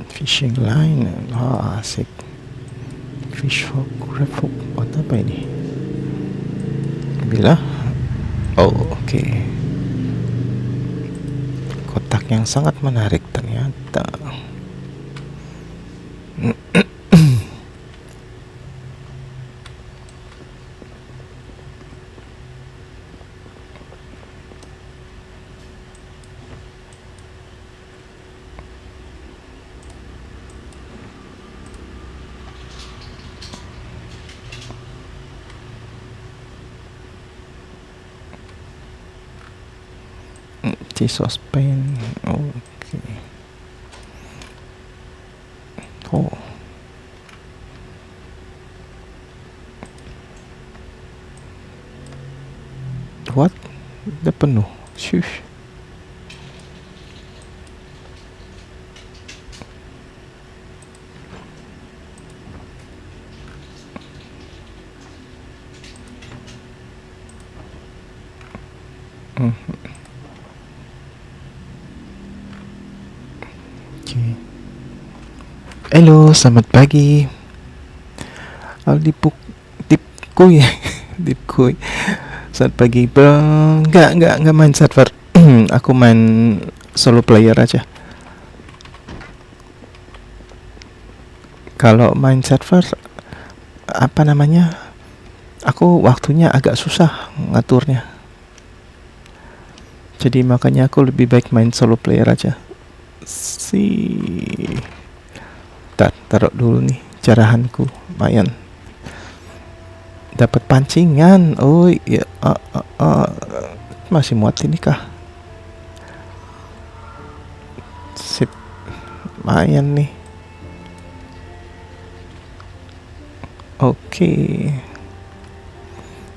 Fishing line. Asik. Fish hook, grab hook. Apa ini? Bila? Oh, oke. Kotak yang sangat menarik ternyata. Jesus pen. Oke. Oh. What? Udah penuh. Shush. Halo, selamat pagi. Dipkuy. Dipkuy. Selamat pagi. Enggak main server. Aku main solo player aja. Kalau main server apa namanya? Aku waktunya agak susah ngaturnya. Jadi makanya aku lebih baik main solo player aja. Taruh dulu nih carahanku, lumayan dapat pancingan. Oh iya, masih muat ini kah? Sip, lumayan nih. Oke.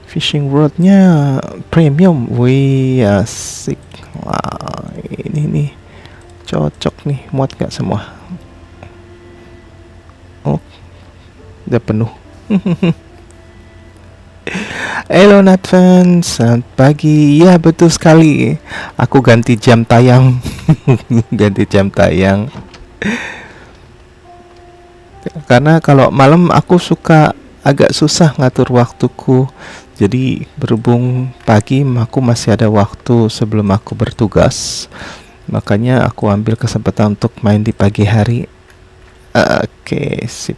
Fishing rodnya premium. Wih, asik. Wah, ini nih cocok nih, muat gak semua? Oh, udah penuh. Hello Nathan, selamat pagi. Ya betul sekali. Aku ganti jam tayang. Ganti jam tayang. Karena kalau malam aku suka agak susah ngatur waktuku. Jadi berhubung pagi aku masih ada waktu sebelum aku bertugas. Makanya aku ambil kesempatan untuk main di pagi hari. Oke, sip.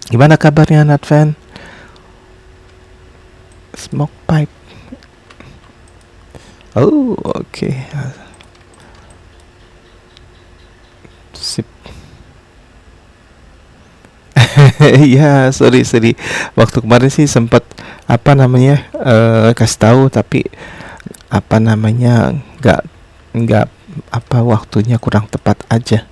Gimana kabarnya Natvan? Smoke pipe. Oh, oke. Sip. Ya, sorry. Waktu kemarin sih sempat apa namanya kasih tahu, tapi apa namanya, nggak apa waktunya kurang tepat aja.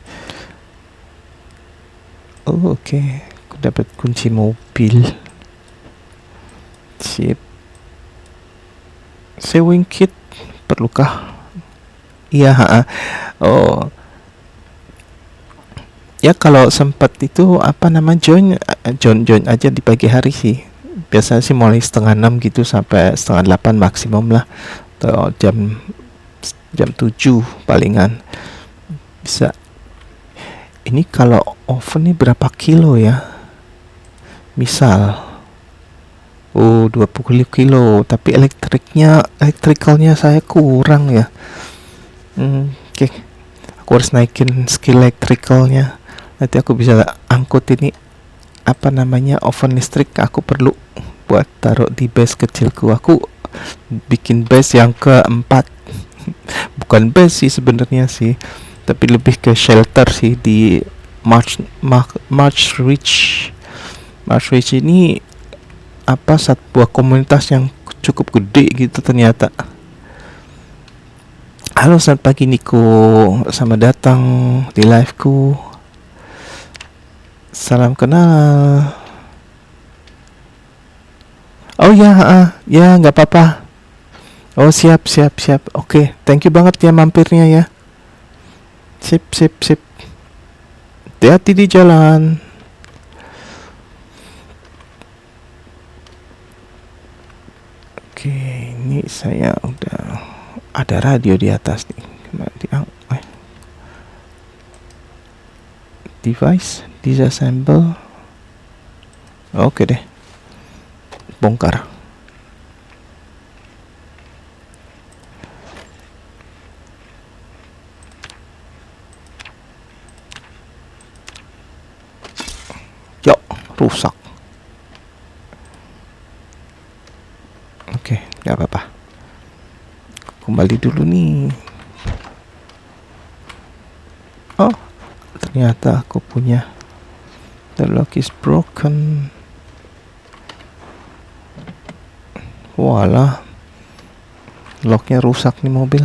Oh, oke. Aku dapat kunci mobil. Sip. Sewing kit perlukah? Iya, oh. Ya kalau sempat itu apa nama join aja di pagi hari sih. Biasanya sih mulai 5:30 gitu sampai 7:30 maksimum lah. Atau jam 7 palingan bisa. Ini kalau oven nih berapa kilo ya? Misal 20 kilo, tapi elektrikalnya saya kurang ya. Oke. Aku harus naikin skill elektrikalnya. Nanti aku bisa angkut ini apa namanya oven listrik. Aku perlu buat taruh di base kecilku. Aku bikin base yang keempat. Bukan base sih sebenarnya sih, tapi lebih ke shelter sih di March Ridge. March Ridge ini apa sebuah komunitas yang cukup gede gitu ternyata. Halo, selamat pagi Niko, selamat datang di liveku. Salam kenal. Oh ya, ya nggak apa-apa. Oh siap. Oke, thank you banget ya mampirnya ya. Sip. Hati-hati di jalan. Oke, ini saya udah ada radio di atas nih. Device disassemble. Oke deh, bongkar. Yuk, rusak. Oke, nggak apa-apa. Kembali dulu nih. Oh, ternyata aku punya. The lock is broken. Walah, locknya rusak nih mobil.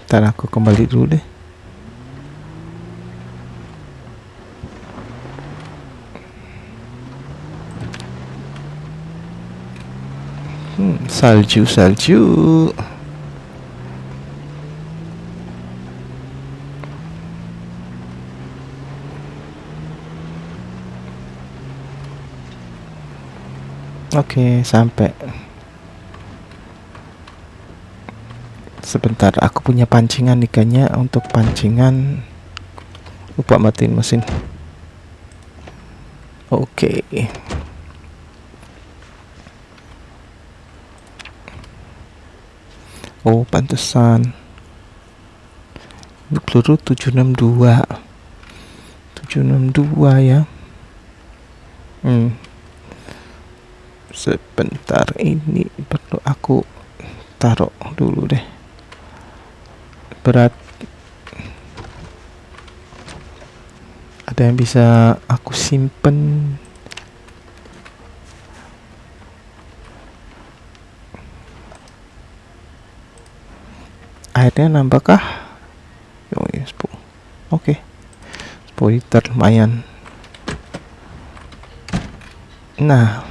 Ntar aku kembali dulu deh. Salju. Oke, sampai. Sebentar, aku punya pancingan ikannya. Untuk pancingan lupa matiin mesin. Oke. Oh, pantesan. Ini peluru 762 ya. Sebentar, ini perlu aku taruh dulu deh. Berat. Ada yang bisa aku simpen? Airnya nambahkah? Oh ya, 10. Oke. 10 liter lumayan. Nah,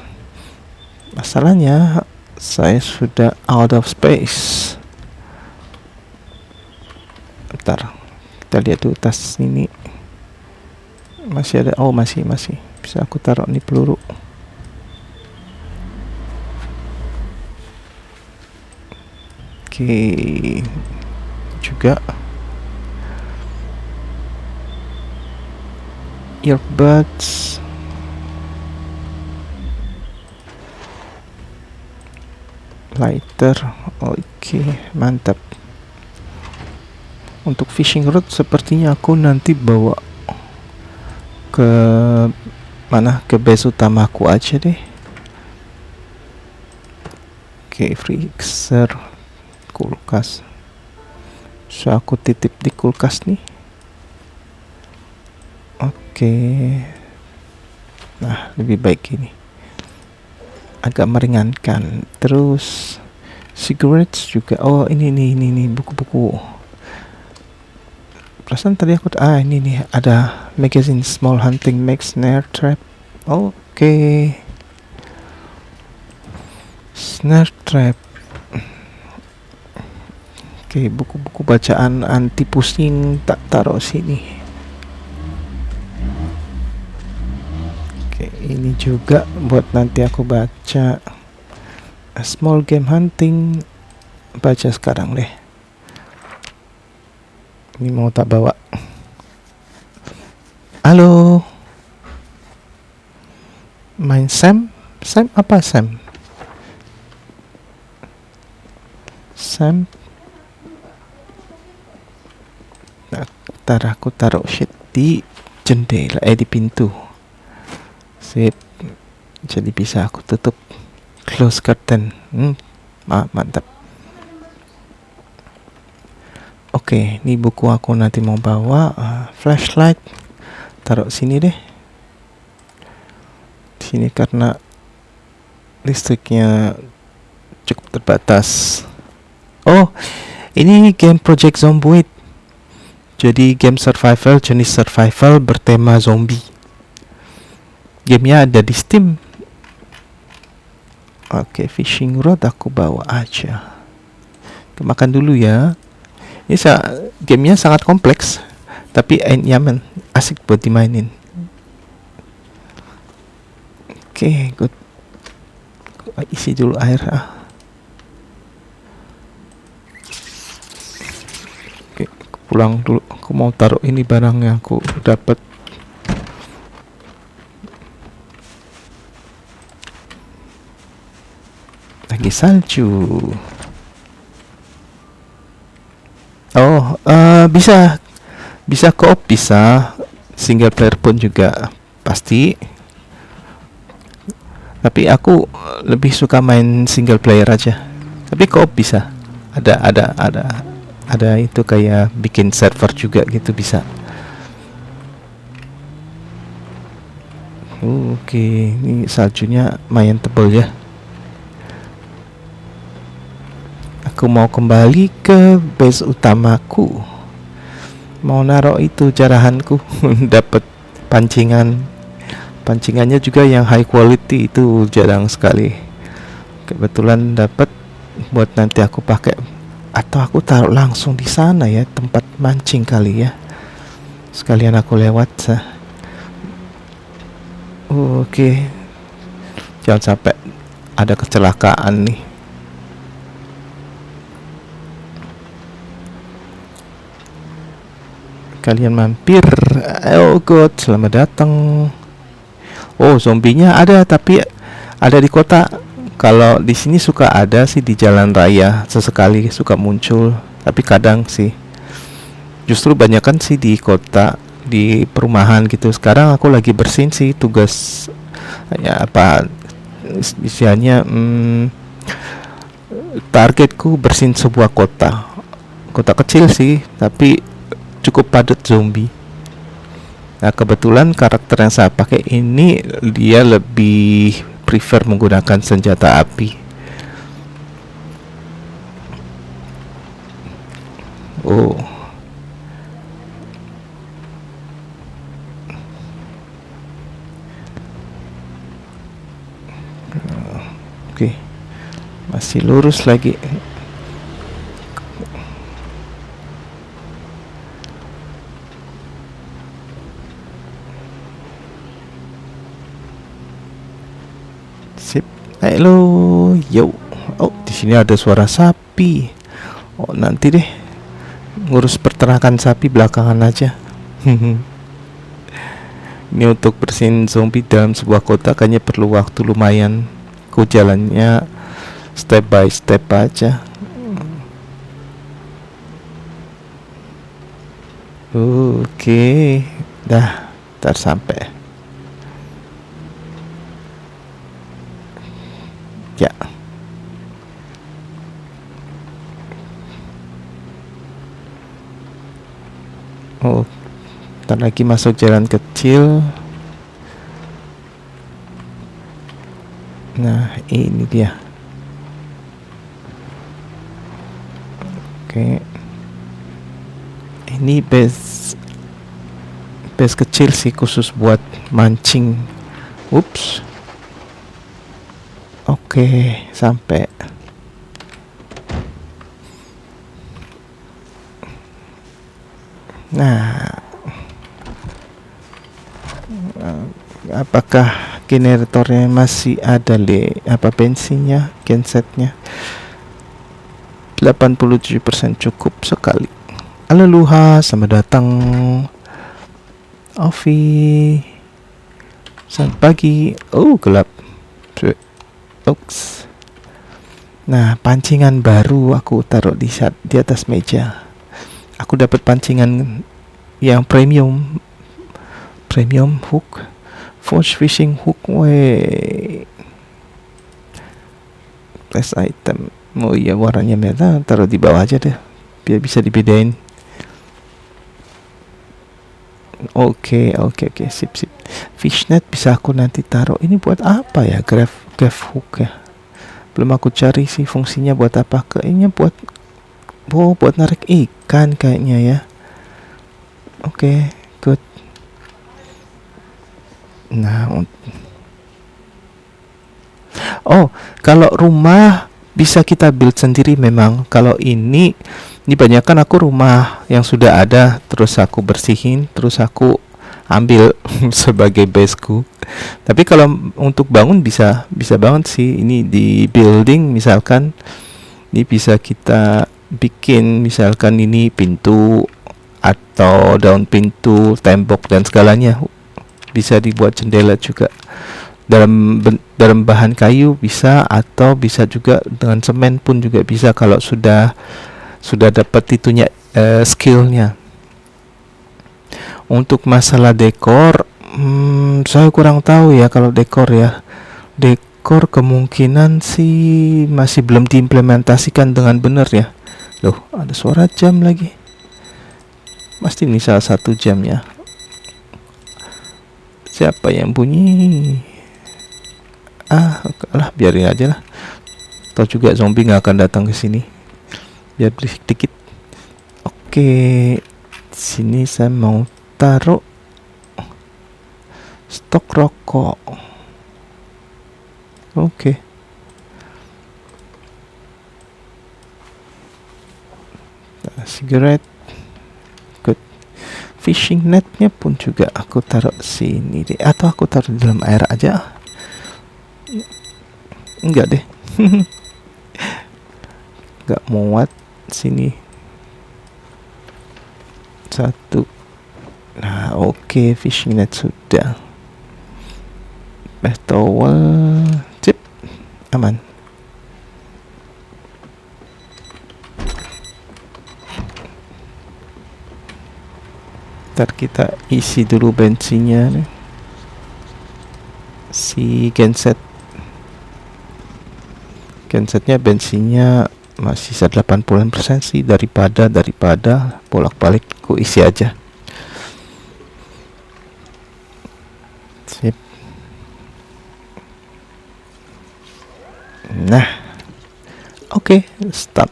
masalahnya saya sudah out of space. Bentar, kita lihat dulu tas ini. Masih ada. Oh, masih bisa aku taruh nih peluru. Oke, juga earbuds. Lighter. Oke, mantap. Untuk fishing rod sepertinya aku nanti bawa ke mana, ke base utamaku aja deh. Oke, freezer, kulkas. So aku titip di kulkas nih. Oke. Nah, lebih baik gini. Agak meringankan. Terus cigarettes juga. Oh, ini buku-buku. Perasaan tadi aku ini nih ada magazine Small Hunting Make Snare Trap. Oke. Snare Trap. Oke, buku-buku bacaan anti pusing tak taruh sini. Oke, ini juga buat nanti aku baca. Small Game Hunting, baca sekarang deh. Ini mau tak bawa. Halo. Main Sam? Sam apa Sam? Sam. Nah, ntar aku taruh sheet di jendela, di pintu. Sip. Jadi bisa aku tutup. Close curtain. Mantap. Oke, ini buku aku nanti mau bawa. Flashlight taruh sini deh. Sini karena listriknya cukup terbatas. Oh, ini game Project Zomboid. Jadi game survival, jenis survival bertema zombie. Gamenya ada di Steam. Oke, fishing rod aku bawa aja. Makan dulu ya. Ini gamenya sangat kompleks, tapi nyaman, asik buat dimainin. Oke, good. Isi dulu air. Oke, pulang dulu. Aku mau taruh ini barang yang aku dapat. Lagi salju. Oh, bisa co-op, bisa single player pun juga pasti. Tapi aku lebih suka main single player aja. Tapi co-op bisa. Ada itu kayak bikin server juga gitu bisa. Oke, ini saljunya lumayan tebal ya. Aku mau kembali ke base utamaku. Mau naruh itu jarahanku. Dapat pancingannya juga yang high quality, itu jarang sekali. Kebetulan dapat buat nanti aku pakai, atau aku taruh langsung di sana ya, tempat mancing kali ya. Sekalian aku lewat. Oke. Jangan sampai ada kecelakaan nih. Kalian mampir. Oh god, selamat datang. Oh, zombinya ada, tapi ada di kota. Kalau di sini suka ada sih di jalan raya, sesekali suka muncul, tapi kadang sih justru banyakan sih di kota, di perumahan gitu. Sekarang aku lagi bersihin sih, tugas ya apa istilahnya, targetku bersihin sebuah kota kecil sih, tapi cukup padat zombie. Nah, kebetulan karakter yang saya pakai ini dia lebih prefer menggunakan senjata api. Oh. Oke. Masih lurus lagi. Halo, yo. Oh, di sini ada suara sapi. Oh, nanti deh ngurus peternakan sapi belakangan aja. Ini untuk bersihin zombie dalam sebuah kota kayaknya perlu waktu lumayan. Ku jalannya step by step aja. Oke, dah, ntar sampai. Ya. Ntar lagi masuk jalan kecil. Nah, ini dia. Oke. Ini base kecil sih, khusus buat mancing. Ups. Oke, sampai. Nah, apakah generatornya masih ada bensinnya, gensetnya? 87% cukup sekali. Aloha, selamat datang Ovi. Selamat pagi. Oh, gelap. Oops. Nah, pancingan baru aku taruh di atas meja. Aku dapat pancingan yang premium hook, force fishing hook. Test item. Oh iya, warnanya merah. Taruh di bawah aja deh, biar bisa dibedain. Oke, sip. Fishnet bisa aku nanti taruh. Ini buat apa ya? Grab hook ya. Belum aku cari sih fungsinya buat apa. Kayaknya buat narik ikan kayaknya ya. Oke, good. Nah, kalau rumah bisa kita build sendiri memang. Kalau ini banyakkan aku rumah yang sudah ada, terus aku bersihin, terus aku ambil sebagai baseku. Tapi kalau untuk bangun bisa banget sih. Ini di building misalkan, ini bisa kita bikin misalkan ini pintu atau daun pintu, tembok dan segalanya. Bisa dibuat jendela juga. Dalam bahan kayu bisa, atau bisa juga dengan semen pun juga bisa kalau sudah dapat itunya, skillnya. Untuk masalah dekor, saya kurang tahu ya. Kalau dekor kemungkinan sih masih belum diimplementasikan dengan benar ya. Loh, ada suara jam lagi. Pasti ini salah satu jamnya. Siapa yang bunyi? Alah, biarin aja lah. Atau juga zombie nggak akan datang ke sini. Biar berisik dikit. Oke, sini saya mau taruh stok rokok. Oke. Cigarette. Good. Fishing netnya pun juga aku taruh sini deh, atau aku taruh di dalam air aja. Enggak deh. Enggak muat sini. Satu. Nah, oke, fishing net sudah. Towel, sip, aman. Ntar kita isi dulu bensinnya nih. Si gensetnya bensinnya masih 80% sih, daripada bolak-balik ku isi aja. Sip. Nah, oke, start,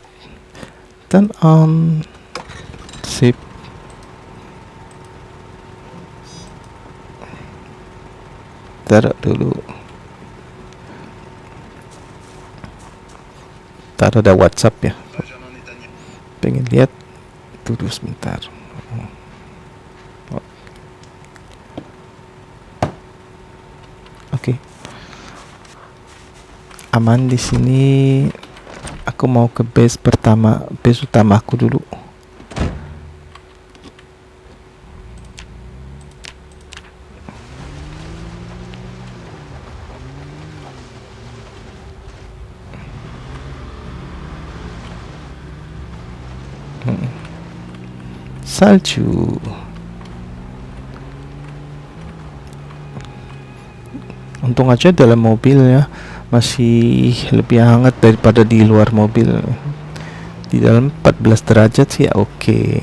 turn on, sip. Taruh dulu. Taruh ada WhatsApp ya. Pengen lihat dulu sebentar. Oke. Aman di sini. Aku mau ke base utama aku dulu. Salju. Untung aja dalam mobil ya masih lebih hangat daripada di luar mobil. Di dalam 14 derajat sih ya oke.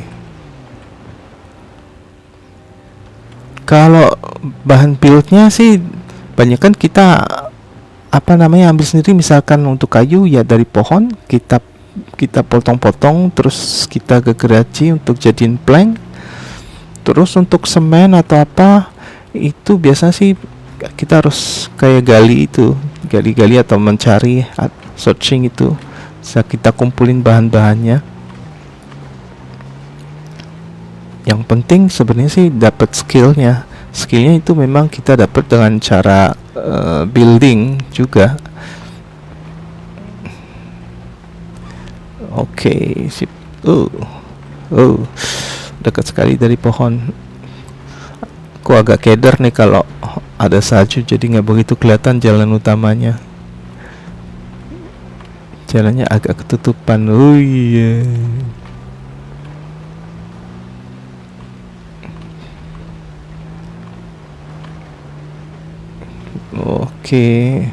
Kalau bahan buildnya sih banyak kan kita ambil sendiri, misalkan untuk kayu ya dari pohon kita kita potong-potong terus kita gegeraji untuk jadiin plank. Terus untuk semen atau apa itu biasa sih kita harus kayak gali-gali atau mencari searching itu, bisa kita kumpulin bahan-bahannya. Yang penting sebenarnya sih dapat skillnya itu memang kita dapat dengan cara building juga. Oke, sip. Dekat sekali dari pohon. Aku agak keder nih kalau ada salju, jadi nggak begitu kelihatan jalan utamanya. Jalannya agak ketutupan. Oh iya. Oke.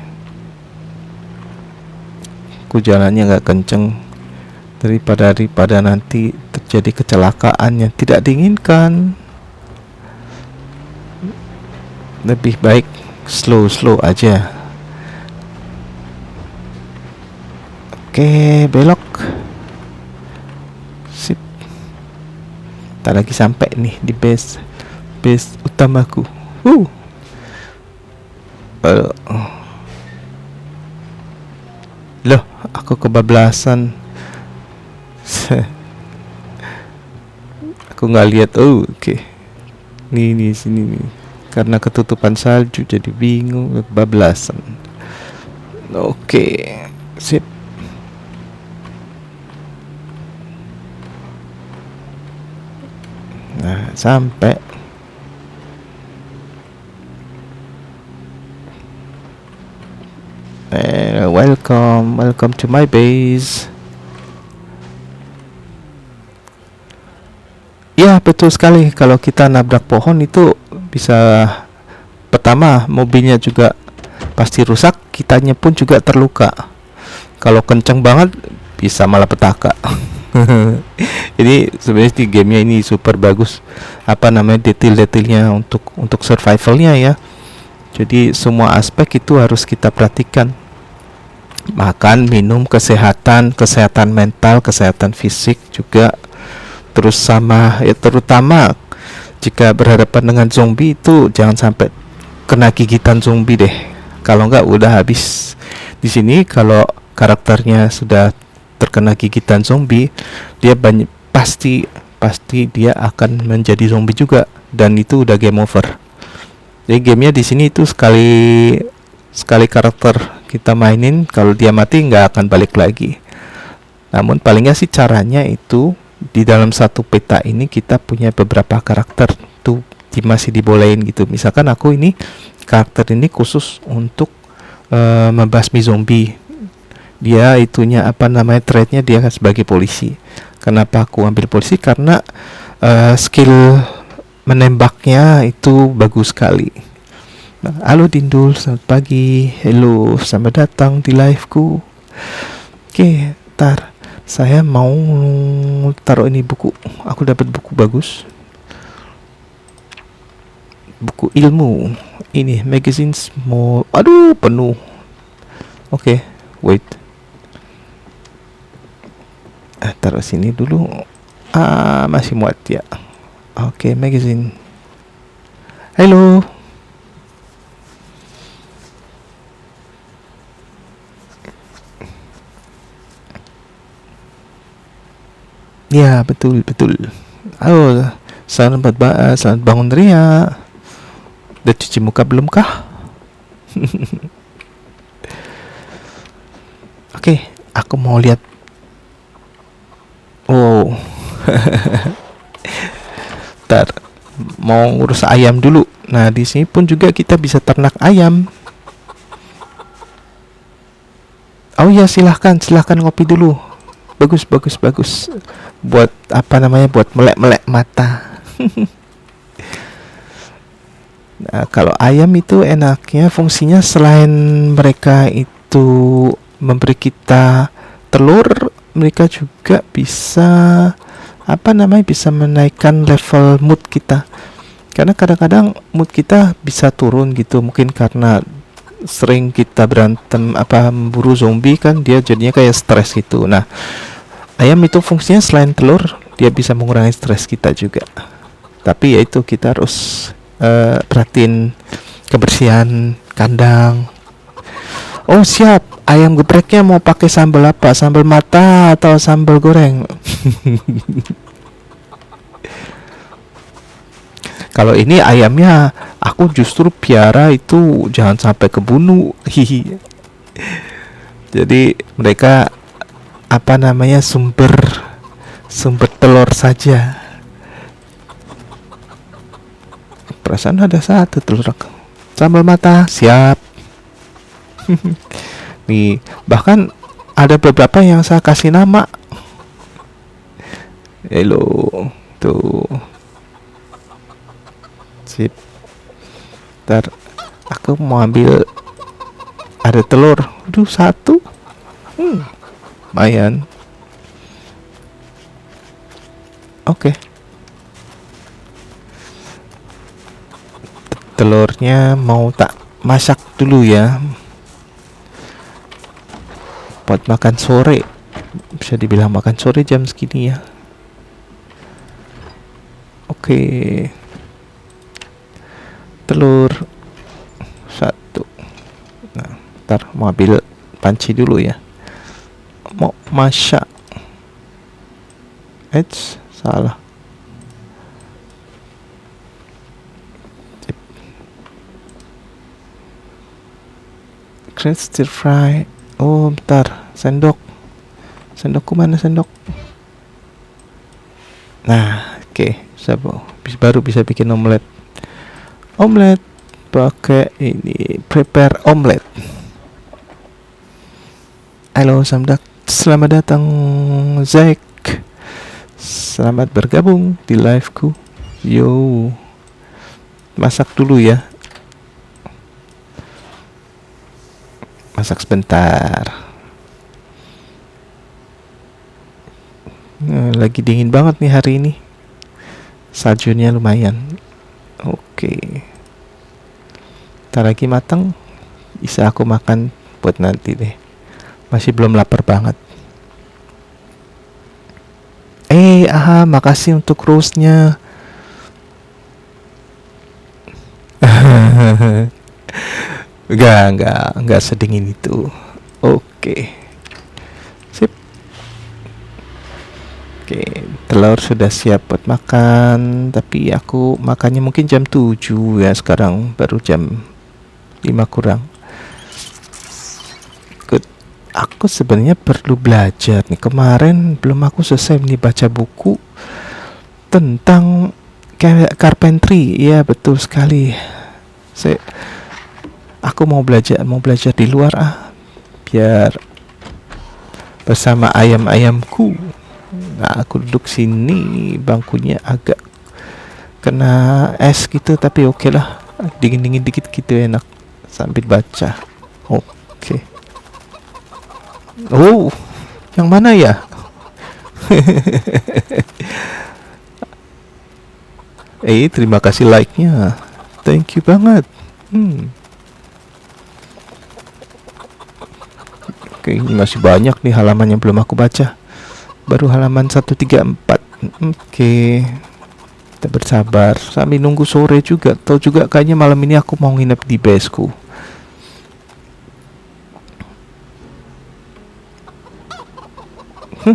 Aku jalannya nggak kenceng daripada nanti terjadi kecelakaan yang tidak diinginkan. Lebih baik slow aja. Oke, belok. Sip. Tak lagi sampai nih di base utamaku. Loh, aku kebablasan. Aku nggak lihat. Oke. Nih sini nih. Karena ketutupan salju jadi bingung, kebablasan. Oke, sip. Nah, sampai. Welcome to my base. Ya, betul sekali. Kalau kita nabrak pohon itu bisa, pertama mobilnya juga pasti rusak, kitanya pun juga terluka. Kalau kenceng banget bisa malah petaka. Jadi sebenarnya di gamenya ini super bagus, detail-detailnya untuk survivalnya ya. Jadi semua aspek itu harus kita perhatikan. Makan, minum, kesehatan mental, kesehatan fisik juga. Terus sama ya, terutama jika berhadapan dengan zombie itu jangan sampai kena gigitan zombie deh. Kalau enggak udah habis. Di sini kalau karakternya sudah terkena gigitan zombie, dia pasti dia akan menjadi zombie juga, dan itu udah game over. Jadi gamenya di sini itu sekali karakter kita mainin, kalau dia mati nggak akan balik lagi. Namun palingnya sih caranya itu di dalam satu peta ini kita punya beberapa karakter tuh masih dibolehin gitu. Misalkan aku ini karakter ini khusus untuk membasmi zombie. Dia itunya trade-nya dia sebagai polisi. Kenapa aku ambil polisi? Karena skill menembaknya itu bagus sekali. Halo Dindul, selamat pagi. Hello, selamat datang di liveku. Oke, ntar saya mau taruh ini buku. Aku dapat buku bagus. Buku ilmu. Ini magazine small. Aduh, penuh. Oke, wait. Taruh sini dulu. Masih muat ya. Oke, magazine. Halo. Ya, betul. Halo, selamat bangun Ria. Udah cuci muka belum kah? Oke, aku mau lihat. Oh. Ntar mau ngurus ayam dulu. Nah, di sini pun juga kita bisa ternak ayam. Oh ya, silahkan ngopi dulu. Bagus. Buat buat melek-melek mata. Nah, kalau ayam itu enaknya fungsinya selain mereka itu memberi kita telur, mereka juga bisa bisa menaikkan level mood kita. Karena kadang-kadang mood kita bisa turun gitu, mungkin karena sering kita berantem apa memburu zombie kan, dia jadinya kayak stres gitu. Nah, ayam itu fungsinya selain telur, dia bisa mengurangi stres kita juga. Tapi ya itu, kita harus perhatiin kebersihan kandang. Oh siap, ayam gepreknya mau pakai sambal apa? Sambal mata atau sambal goreng? Kalau ini ayamnya aku justru piara itu jangan sampai kebunuh. Hihi. Jadi mereka apa namanya, sumber telur saja. Perasaan ada satu telur. Sambal mata siap. Nih, bahkan ada beberapa yang saya kasih nama. Hello, tuh. Sip. Ntar aku mau ambil, ada telur. Aduh, satu. Lumayan. Oke. Telurnya mau tak masak dulu ya, buat makan sore. Bisa dibilang makan sore jam segini ya. Oke. Telur satu. Nah, ntar mau ambil panci dulu ya. Mau masak. Salah. Stir fry. Oh, bentar. Sendokku mana sendok? Nah, oke. Baru bisa bikin omelet pakai ini, prepare omelet. Halo Samdak, selamat datang Zack, selamat bergabung di liveku. Yo, masak dulu ya, masak sebentar. Lagi dingin banget nih hari ini, saljunya lumayan. Oke. Ntar lagi matang, bisa aku makan buat nanti deh. Masih belum lapar banget. Makasih untuk rose-nya. Enggak sedingin itu. Oke. Sip. Oke, telur sudah siap buat makan, tapi aku makannya mungkin jam 7 ya, sekarang baru jam 5 kurang. Good. Aku sebenarnya perlu belajar nih. Kemarin belum aku selesai nih baca buku tentang carpentry. Ya, betul sekali. Aku mau belajar di luar biar bersama ayam-ayamku. Nah, aku duduk sini, bangkunya agak kena es gitu, tapi oke lah, dingin-dingin dikit gitu enak sambil baca. Oke. Oh, yang mana ya? Terima kasih like-nya, thank you banget. Oke, ini masih banyak nih halaman yang belum aku baca. Baru halaman 134. Oke. Kita bersabar sambil nunggu sore juga. Tahu juga kayaknya malam ini aku mau nginep di baseku.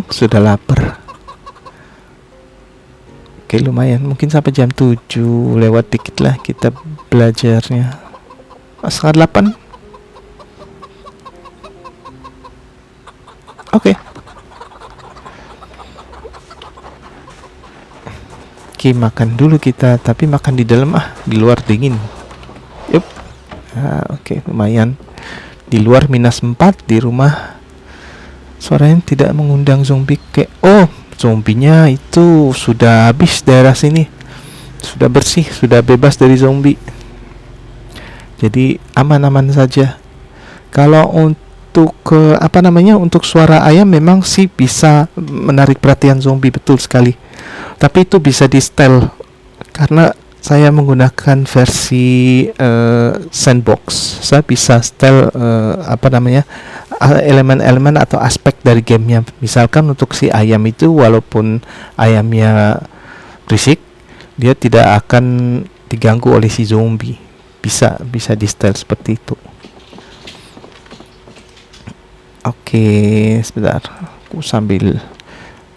Sudah lapar. Oke, lumayan. Mungkin sampai jam 7 lewat dikit lah kita belajarnya. Setengah 8. Oke. Oke, makan dulu kita, tapi makan di dalam di luar dingin. Yup. Oke, lumayan. Di luar -4, di rumah suaranya tidak mengundang zombie. Zombinya itu sudah habis daerah sini. Sudah bersih, sudah bebas dari zombie. Jadi aman-aman saja. Kalau untuk untuk suara ayam memang sih bisa menarik perhatian zombie, betul sekali. Tapi itu bisa di setel, karena saya menggunakan versi sandbox. Saya bisa setel elemen-elemen atau aspek dari gamenya. Misalkan untuk si ayam itu, walaupun ayamnya berisik, dia tidak akan diganggu oleh si zombie. Bisa di setel seperti itu. Oke, sebentar. Aku sambil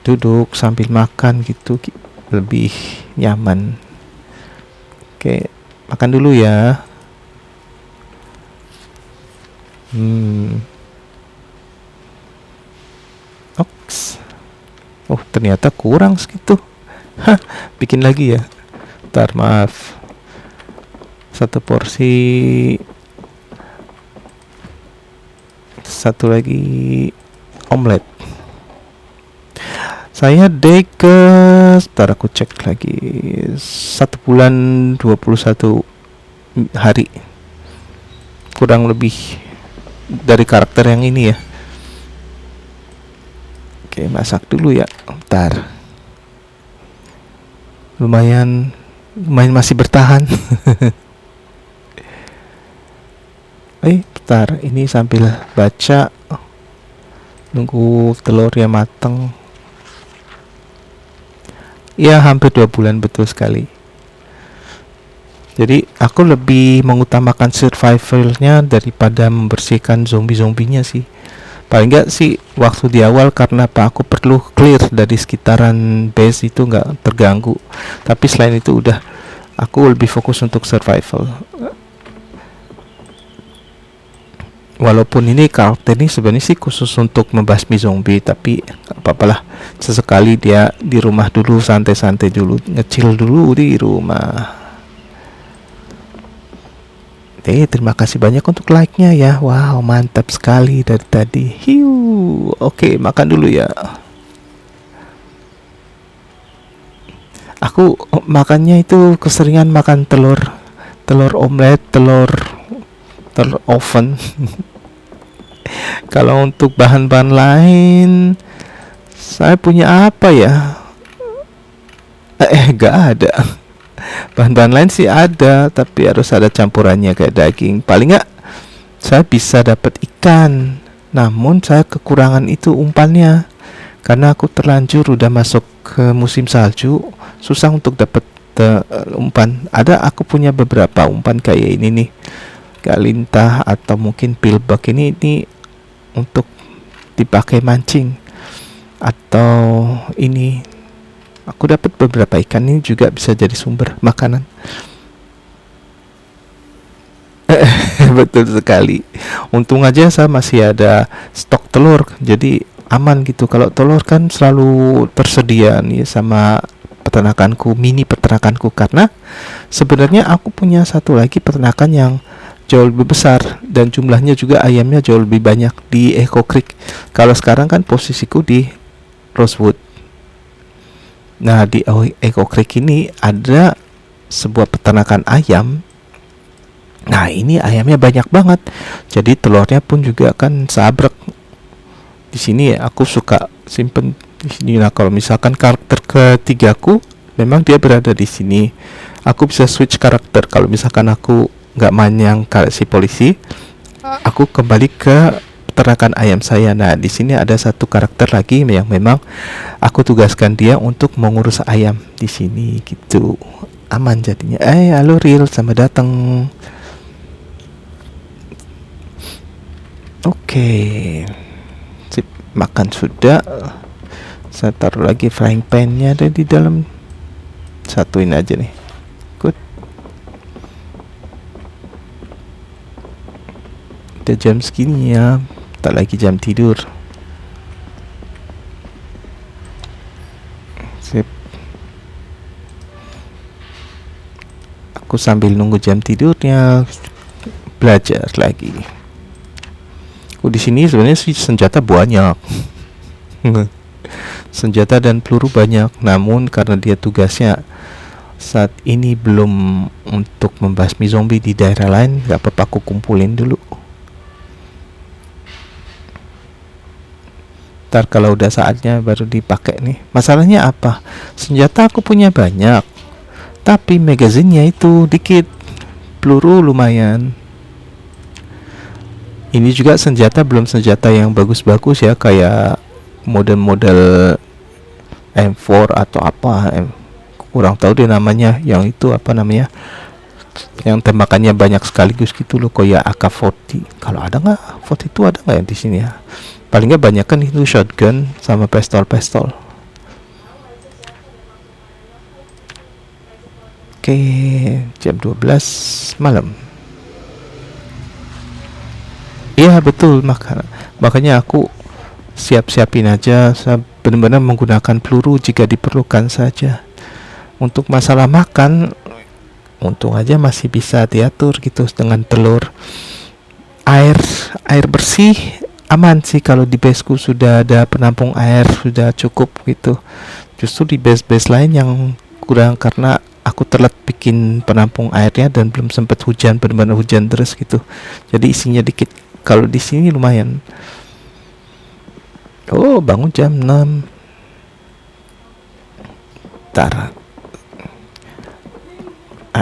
duduk sambil makan gitu lebih nyaman. Oke, makan dulu ya. Oks. Oh, ternyata kurang segitu. Hah, bikin lagi ya. Ntar, maaf. Satu porsi. Satu lagi omelet. Saya day ke, sebentar aku cek lagi, 1 bulan 21 hari. Kurang lebih dari karakter yang ini ya. Oke, masak dulu ya. Bentar. Lumayan masih bertahan. Bentar, ini sambil baca, nunggu telurnya mateng. Ya, hampir 2 bulan, betul sekali. Jadi aku lebih mengutamakan survivalnya daripada membersihkan zombie-zombinya sih. Paling nggak sih waktu di awal, karena aku perlu clear dari sekitaran base itu nggak terganggu. Tapi selain itu udah, aku lebih fokus untuk survival. Walaupun ini karakter ini sebenarnya sih khusus untuk membasmi zombie, tapi apa-apalah, sesekali dia di rumah dulu, santai-santai dulu, ngecil dulu di rumah. Terima kasih banyak untuk like-nya ya. Wow, mantap sekali dari tadi. Hiu. Oke, makan dulu ya. Aku makannya itu keseringan makan telur omelet, telur oven. Kalau untuk bahan-bahan lain, saya punya apa ya? Gak ada. Bahan-bahan lain sih ada, tapi harus ada campurannya kayak daging. Paling nggak saya bisa dapat ikan, namun saya kekurangan itu umpannya, karena aku terlanjur udah masuk ke musim salju, susah untuk dapat umpan. Aku punya beberapa umpan kayak ini nih, galintah atau mungkin pilbak. Ini untuk dipakai mancing, atau ini aku dapat beberapa ikan, ini juga bisa jadi sumber makanan. Betul sekali. Untung aja saya masih ada stok telur, jadi aman gitu. Kalau telur kan selalu tersedia nih sama mini peternakanku, karena sebenarnya aku punya satu lagi peternakan yang jauh lebih besar dan jumlahnya juga ayamnya jauh lebih banyak di Echo Creek. Kalau sekarang kan posisiku di Rosewood. Nah, di Echo Creek ini ada sebuah peternakan ayam. Nah, ini ayamnya banyak banget. Jadi telurnya pun juga kan sabrek. Di sini ya, aku suka simpen di sini. Nah, kalau misalkan karakter ketigaku memang dia berada di sini, aku bisa switch karakter. Kalau misalkan aku nggak main yang si polisi, aku kembali ke peternakan ayam saya. Nah, di sini ada satu karakter lagi yang memang aku tugaskan dia untuk mengurus ayam di sini gitu. Aman jadinya. Halo Real, selamat datang. Oke. Sip, makan sudah. Saya taruh lagi frying pan-nya ada di dalam. Satuin aja nih. Udah jam segini ya, tak lagi jam tidur. Sip. Aku sambil nunggu jam tidurnya belajar lagi. Di sini sebenarnya sih senjata banyak. Senjata dan peluru banyak, namun karena dia tugasnya saat ini belum untuk membasmi zombie di daerah lain, gak apa-apa, aku kumpulin dulu. Ntar kalau udah saatnya baru dipakai nih. Masalahnya apa? Senjata aku punya banyak, Tapi magazinnya itu dikit, peluru lumayan. Ini juga senjata belum senjata yang bagus-bagus ya, kayak model-model M4 atau apa, kurang tahu deh namanya. Yang itu apa namanya, yang tembakannya banyak sekaligus gitu loh, kayak AK-40. Kalau ada nggak 40 itu, ada nggak yang di sini ya? Paling nggak banyak kan itu shotgun sama pistol. Oke, jam 12 malam. Iya betul, makanya aku siap-siapin aja, benar-benar menggunakan peluru jika diperlukan saja. Untuk masalah makan, untung aja masih bisa diatur gitu dengan telur. Air bersih aman sih, kalau di baseku sudah ada penampung air, sudah cukup gitu. Justru di base-base lain yang kurang, karena aku telat bikin penampung airnya dan belum sempat hujan, benar-benar hujan terus gitu. Jadi isinya dikit. Kalau di sini lumayan. Oh, bangun jam 6. Bentar.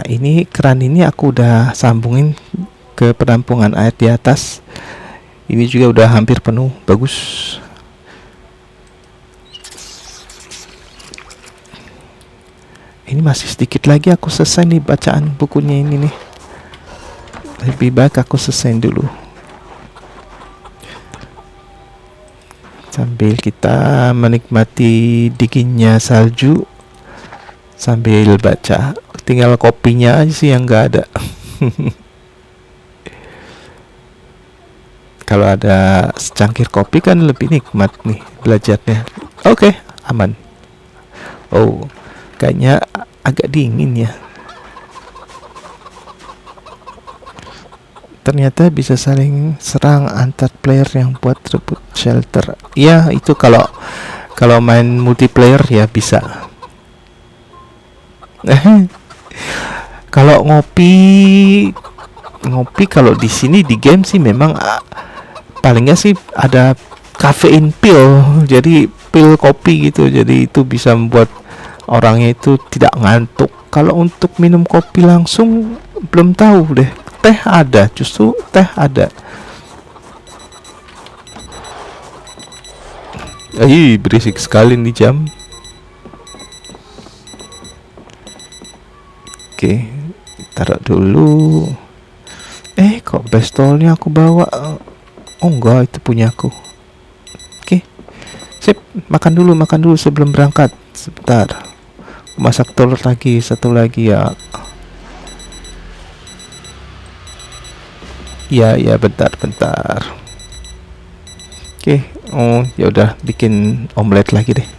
Ini keran ini aku udah sambungin ke penampungan air di atas. Ini juga udah hampir penuh. Bagus. Ini masih sedikit lagi aku selesai nih bacaan bukunya ini nih. Lebih baik aku selesai dulu, sambil kita menikmati dinginnya salju sambil baca. Tinggal kopinya aja sih yang nggak ada. Kalau ada secangkir kopi kan lebih nikmat nih belajarnya. Oke, aman. Oh, kayaknya agak dingin ya. Ternyata bisa saling serang antar player yang buat rebut shelter. Ya, itu kalau main multiplayer ya bisa. Kalau ngopi kalau di sini di game sih memang paling nggak sih ada caffeine pill, jadi pil kopi gitu, jadi itu bisa membuat orangnya itu tidak ngantuk. Kalau untuk minum kopi langsung belum tahu deh. Teh ada, justru teh ada. Berisik sekali nih jam. Oke, taruh dulu. Kok pistolnya aku bawa? Oh enggak, itu punya aku. Oke, sip. Makan dulu sebelum berangkat. Sebentar, masak telur lagi, satu lagi ya. Ya, bentar. Oke, ya udah, bikin omelet lagi deh.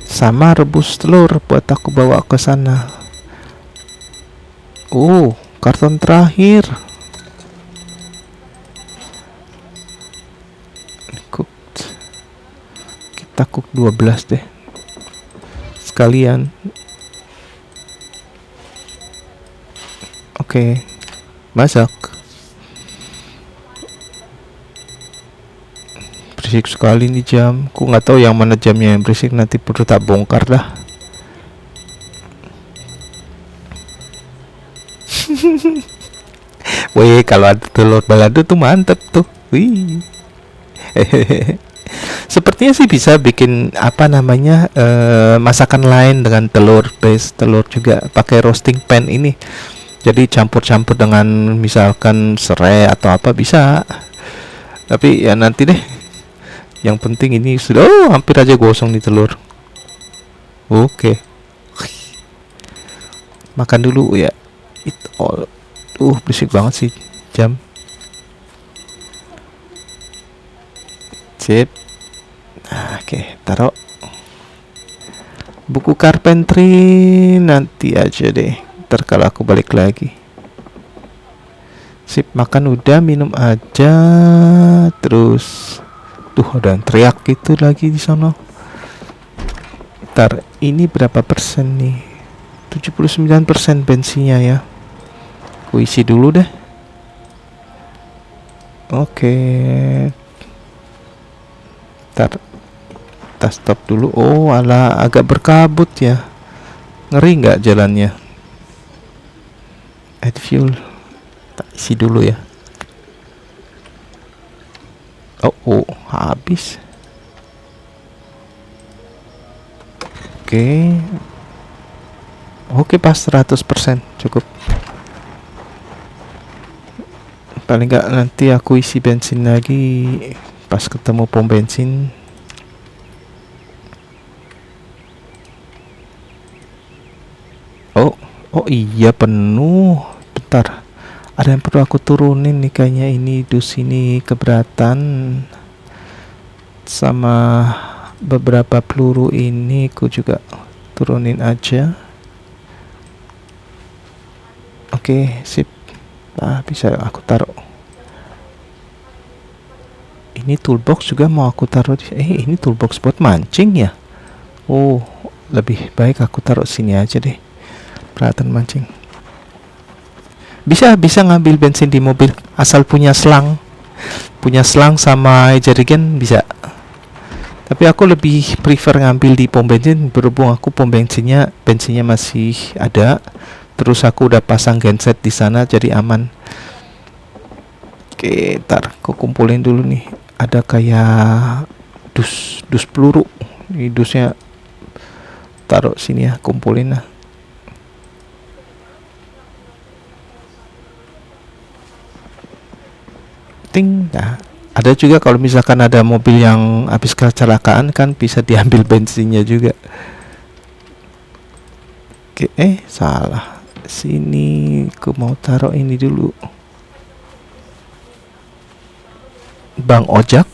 Sama rebus telur buat aku bawa ke sana. Karton terakhir. Kita cook 12 deh. Sekalian. Oke. Masak. Berisik sekali nih jam. Ku nggak tahu yang mana jamnya yang berisik, nanti perlu tak bongkar dah. Wih, kalau ada telur balado tuh mantep tuh. Wih. Sepertinya sih bisa bikin apa namanya, masakan lain dengan telur, base telur juga pakai roasting pan ini. Jadi campur-campur dengan misalkan serai atau apa bisa. Tapi ya nanti deh. Yang penting ini sudah hampir aja gosong nih telur. Oke. Makan dulu ya. Berisik banget sih jam. Sip. Oke, taruh. Buku carpentry nanti aja deh. Ntar kalau aku balik lagi. Sip, makan udah, minum aja. Terus ada yang teriak gitu lagi di sana. Ntar, ini berapa persen nih? 79% bensinnya ya. Aku isi dulu deh. Oke. Ntar, kita stop dulu. Alah, agak berkabut ya. Ngeri nggak jalannya? Add fuel. Tak isi dulu ya. Oh, habis. Oke, pas 100% cukup. Paling nggak nanti aku isi bensin lagi pas ketemu pom bensin. Oh iya, penuh. Bentar, ada yang perlu aku turunin nih kayaknya. Ini dus ini keberatan. Sama beberapa peluru ini aku juga turunin aja. Oke, sip. Bisa aku taruh. Ini toolbox juga mau aku taruh ini toolbox buat mancing ya. Oh, lebih baik aku taruh sini aja deh. Peralatan mancing. Bisa ngambil bensin di mobil asal punya selang sama jerigen bisa. Tapi aku lebih prefer ngambil di pom bensin, berhubung aku pom bensinnya masih ada. Terus aku udah pasang genset di sana, jadi aman. Oke, ntar aku kumpulin dulu nih. Ada kayak dus peluru. Ini dusnya taruh sini ya, kumpulin lah. Nah, ada juga kalau misalkan ada mobil yang habis kecelakaan kan bisa diambil bensinnya juga. Oke, salah. Sini aku mau taruh ini dulu. Bang Ojak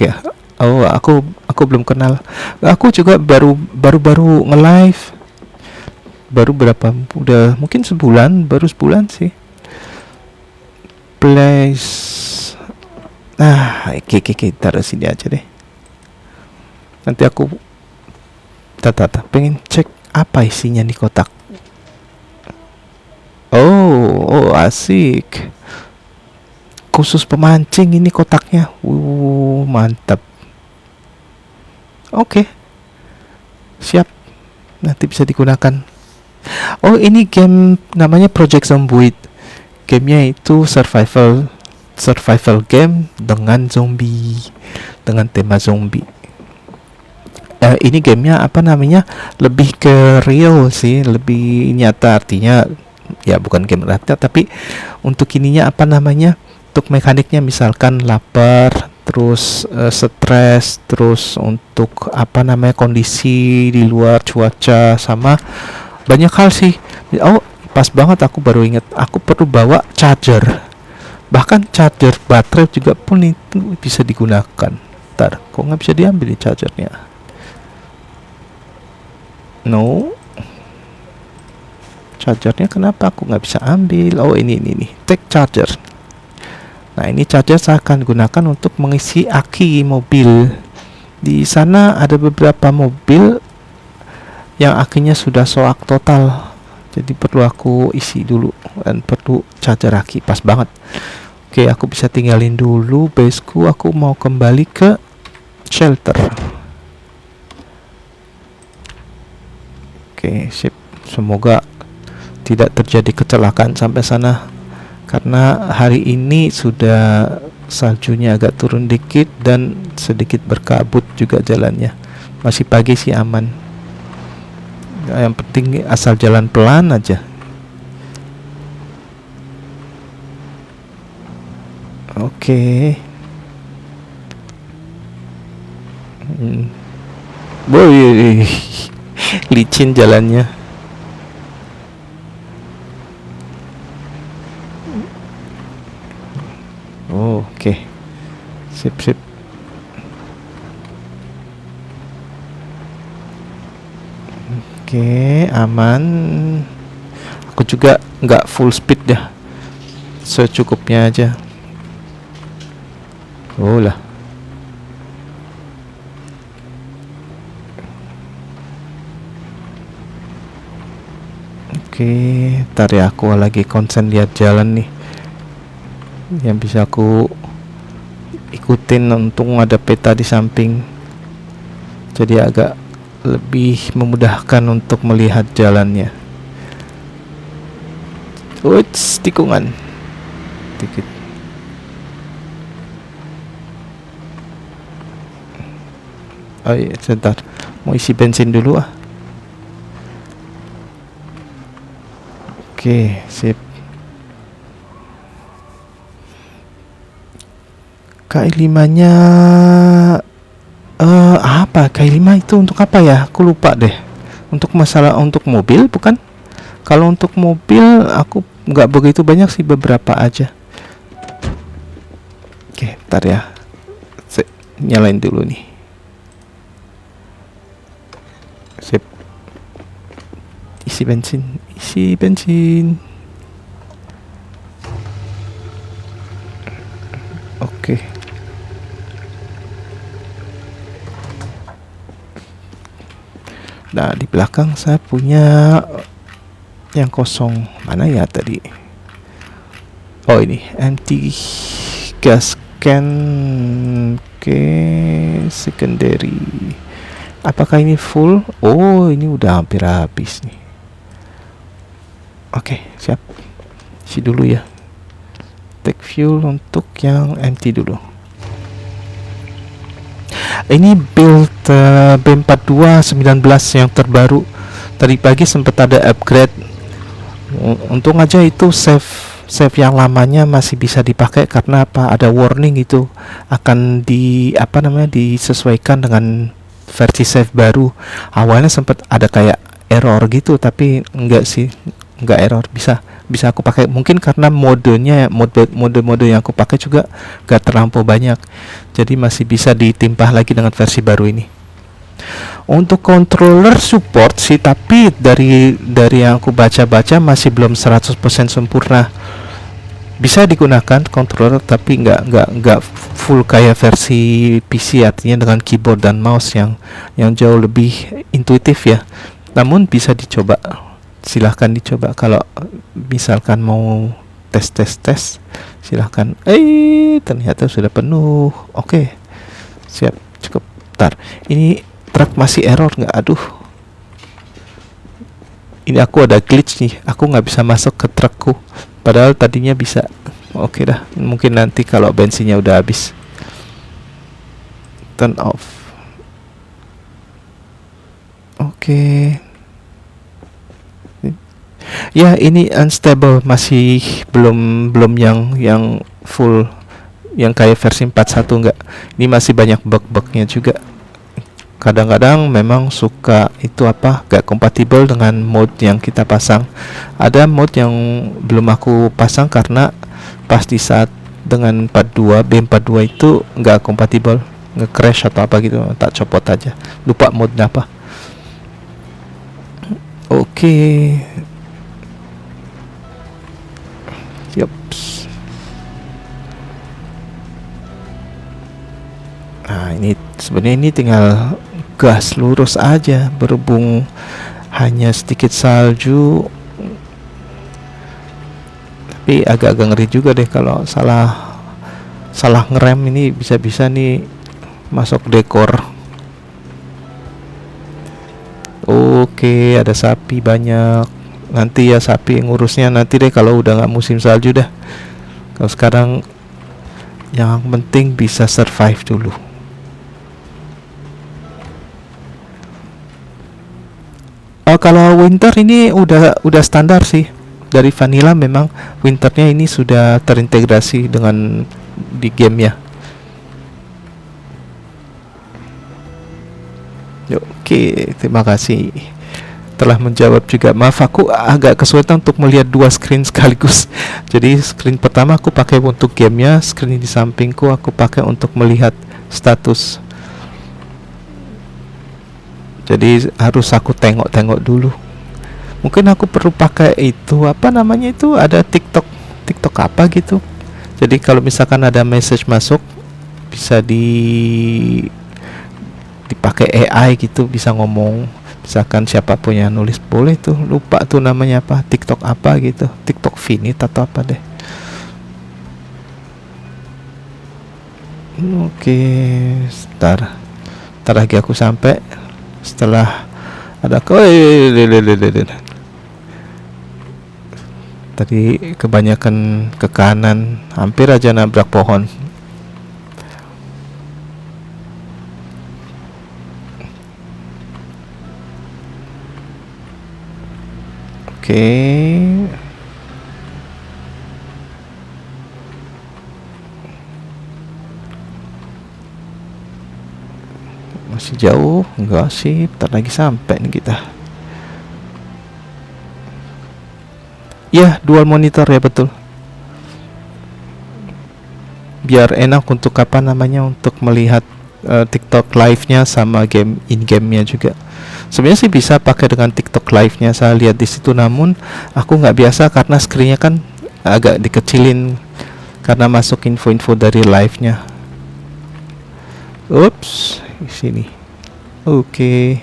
ya. Oh, aku belum kenal. Aku juga baru nge-live. Baru berapa? Udah mungkin baru sebulan sih. Place. Oke, taruh sini aja deh. Nanti aku pengen cek apa isinya nih kotak. Oh, asik. Khusus pemancing ini kotaknya. Mantap. Oke. Siap. Nanti bisa digunakan. Oh, ini game namanya Project Zomboid. Gamenya itu survival game dengan tema zombie. Ini gamenya lebih ke real sih, lebih nyata, artinya ya bukan game nyata, tapi untuk ininya untuk mekaniknya misalkan lapar, terus stres, terus untuk kondisi di luar, cuaca, sama banyak hal sih. Oh, pas banget, aku baru ingat aku perlu bawa charger, bahkan charger baterai juga pun itu bisa digunakan. Ntar kok nggak bisa diambil nih chargernya? No, chargernya kenapa aku nggak bisa ambil? Oh, ini take charger. Nah, ini charger saya akan gunakan untuk mengisi aki mobil. Di sana ada beberapa mobil yang akinya sudah soak total, jadi perlu aku isi dulu dan perlu charger aki. Pas banget. Oke, aku bisa tinggalin dulu baseku. Aku mau kembali ke shelter. Oke, sip. Semoga tidak terjadi kecelakaan sampai sana, karena hari ini sudah saljunya agak turun dikit dan sedikit berkabut juga jalannya. Masih pagi sih, aman. Yang penting asal jalan pelan aja. Oke. Boy, licin jalannya. Oke. Sip. Oke, aman. Aku juga nggak full speed dah, secukupnya aja. Oh lah. Oke, ntar ya, aku lagi konsen lihat jalan nih yang bisa aku ikutin. Untung ada peta di samping, jadi agak lebih memudahkan untuk melihat jalannya. Uits, tikungan dikit. Oh iya, sebentar, mau isi bensin dulu ah. Oke, sip. KI5 nya apa? KI5 itu untuk apa ya? Aku lupa deh. Untuk masalah untuk mobil bukan? Kalau untuk mobil aku nggak begitu banyak sih, beberapa aja. Oke, ntar ya. Nyalain dulu nih. Sip. Isi bensin. Oke. Nah, di belakang saya punya yang kosong. Mana ya tadi? Oh, ini empty gas can. Oke, secondary. Apakah ini full? Oh, ini udah hampir habis nih. Oke, siap. Isi dulu ya. Take fuel untuk yang empty dulu. Ini build B42 19 yang terbaru. Tadi pagi sempat ada upgrade. Untung aja itu save yang lamanya masih bisa dipakai, karena apa? Ada warning itu akan disesuaikan dengan versi save baru. Awalnya sempat ada kayak error gitu, tapi enggak sih, enggak error, bisa aku pakai. Mungkin karena mode yang aku pakai juga gak terlampau banyak, jadi masih bisa ditimpah lagi dengan versi baru ini. Untuk controller support sih, tapi dari yang aku baca-baca masih belum 100% sempurna. Bisa digunakan controller, tapi nggak full kayak versi PC, artinya dengan keyboard dan mouse yang jauh lebih intuitif ya. Namun bisa dicoba, silahkan dicoba. Kalau misalkan mau tes, silahkan. Ternyata sudah penuh. Oke, siap, cukup. Bentar, ini truk masih error nggak? Aduh, ini aku ada glitch nih, aku nggak bisa masuk ke trukku, padahal tadinya bisa. Oke dah, mungkin nanti kalau bensinnya udah habis. Turn off. Oke. Ya, ini unstable, masih belum yang full, yang kayak versi 41 enggak. Ini masih banyak bug-bugnya juga. Kadang-kadang memang suka gak kompatibel dengan mode yang kita pasang. Ada mode yang belum aku pasang karena pas di saat dengan B42 itu gak kompatibel, nge-crash atau apa gitu, tak copot aja, lupa mode apa. Oke. Yups. Nah, ini sebenarnya ini tinggal gas lurus aja, berhubung hanya sedikit salju. Tapi agak-agak ngeri juga deh kalau salah ngerem, ini bisa-bisa nih masuk dekor. Oke, ada sapi banyak. Nanti ya sapi ngurusnya nanti deh kalau udah nggak musim salju dah. Kalau sekarang yang penting bisa survive dulu. Kalau winter ini udah standar sih. Dari vanilla memang winternya ini sudah terintegrasi dengan di game ya. Oke, terima kasih telah menjawab juga. Maaf, aku agak kesulitan untuk melihat dua screen sekaligus. Jadi screen pertama aku pakai untuk gamenya, screen di sampingku aku pakai untuk melihat status. Jadi harus aku tengok-tengok dulu. Mungkin aku perlu pakai itu, apa namanya itu, ada TikTok apa gitu. Jadi kalau misalkan ada message masuk, bisa dipakai AI gitu, bisa ngomong. Misalkan siapapun yang nulis boleh tuh, lupa tuh namanya apa, TikTok apa gitu, TikTok Finite atau apa deh. Oke, ntar lagi aku sampai. Setelah ada tadi kebanyakan ke kanan, hampir aja nabrak pohon. Oke. Masih jauh? Enggak sih, bentar lagi sampai nih kita. Ya, dual monitor ya, betul. Biar enak untuk apa namanya, untuk melihat TikTok live-nya sama game in-game-nya juga. Sebenarnya sih bisa pakai dengan TikTok live-nya, saya lihat di situ, namun aku nggak biasa karena screen-nya kan agak dikecilin karena masuk info-info dari live-nya. Ups, di sini. Oke.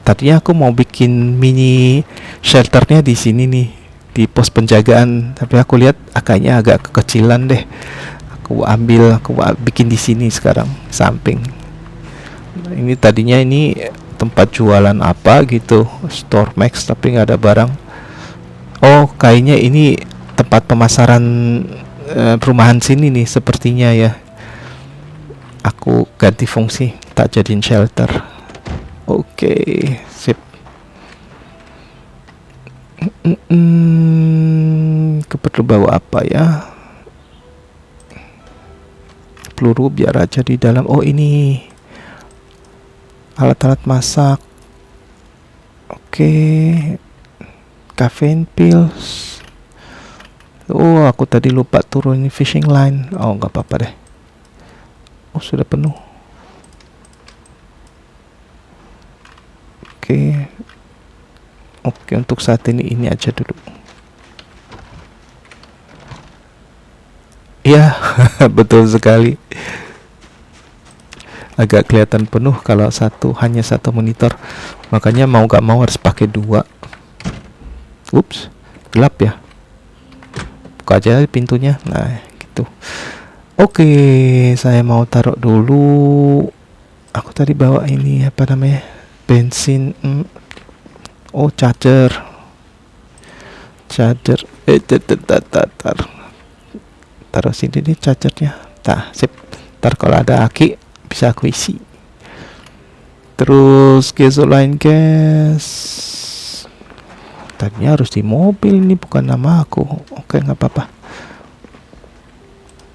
Tadinya aku mau bikin mini shelternya di sini nih, di pos penjagaan, tapi aku lihat kayaknya agak kekecilan deh. Aku bikin di sini sekarang, samping. Nah, ini tadinya ini tempat jualan apa gitu, Store Max, tapi nggak ada barang. Oh, kayaknya ini tempat pemasaran perumahan sini nih sepertinya ya. Aku ganti fungsi, tak jadiin shelter. Oke, sip. Aku perlu bawa apa ya? Peluru biar aja di dalam. Oh, ini alat-alat masak. Oke, caffeine pills. Oh, aku tadi lupa turunin fishing line. Oh, nggak apa-apa deh. Oh, sudah penuh. Oke, untuk saat ini aja dulu. Iya, betul sekali. Agak kelihatan penuh kalau hanya satu monitor. Makanya mau gak mau harus pakai dua. Ups, gelap ya. Buka aja pintunya. Nah, gitu. Oke, saya mau taruh dulu. Aku tadi bawa ini apa namanya? Bensin. Oh, charger. Taruh sini nih chargernya. Sip. Ntar kalau ada aki bisa aku isi. Terus gasoline gas. Tadinya harus di mobil, ini bukan nama aku. Oke, nggak apa-apa.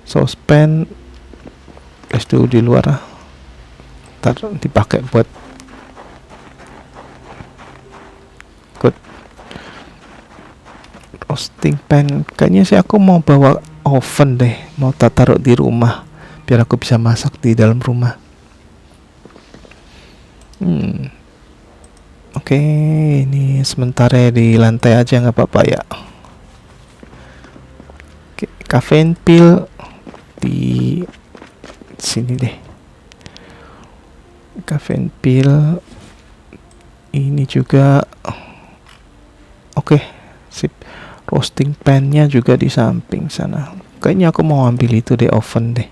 Sospen gas dulu di luar. Ntar dipakai buat roasting pan. Kayaknya sih aku mau bawa oven deh, mau taruh di rumah biar aku bisa masak di dalam rumah. Oke, ini sementara di lantai aja nggak apa-apa ya. Oke, caffeine pill di sini deh. Caffeine pill ini juga. Oke, sip. Roasting pan-nya juga di samping sana. Kayaknya aku mau ambil itu deh, oven deh.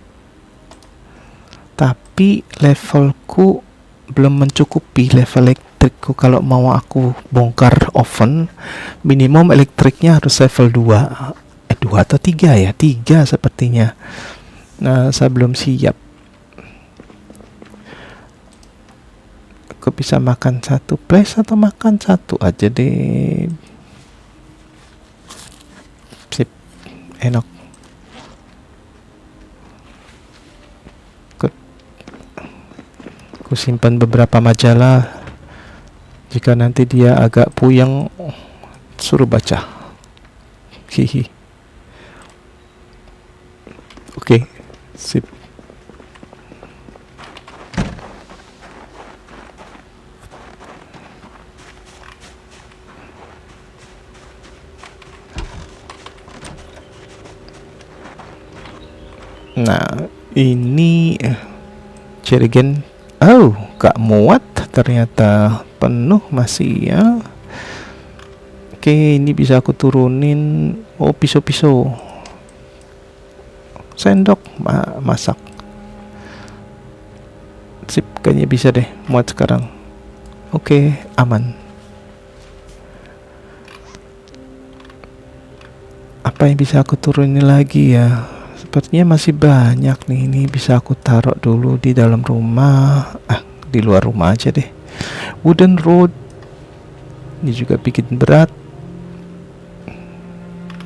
Tapi levelku belum mencukupi, level elektrikku. Kalau mau aku bongkar oven, minimum elektriknya harus level 2. 2 atau 3 ya? 3 sepertinya. Nah, saya belum siap. Aku bisa makan satu place atau makan satu aja deh. Sip, enak. Aku simpan beberapa majalah. Jika nanti dia agak puyeng, suruh baca. Hihi. Oke, sip. Nah, ini jerigen. Oh, gak muat, ternyata penuh masih ya. Oke, ini bisa aku turunin. Oh, pisau-pisau, sendok masak. Sip, kayaknya bisa deh muat sekarang. Oke, aman. Apa yang bisa aku turunin lagi ya? Sepertinya masih banyak nih. Ini bisa aku taruh dulu di dalam rumah. Di luar rumah aja deh. Wooden road. Ini juga bikin berat.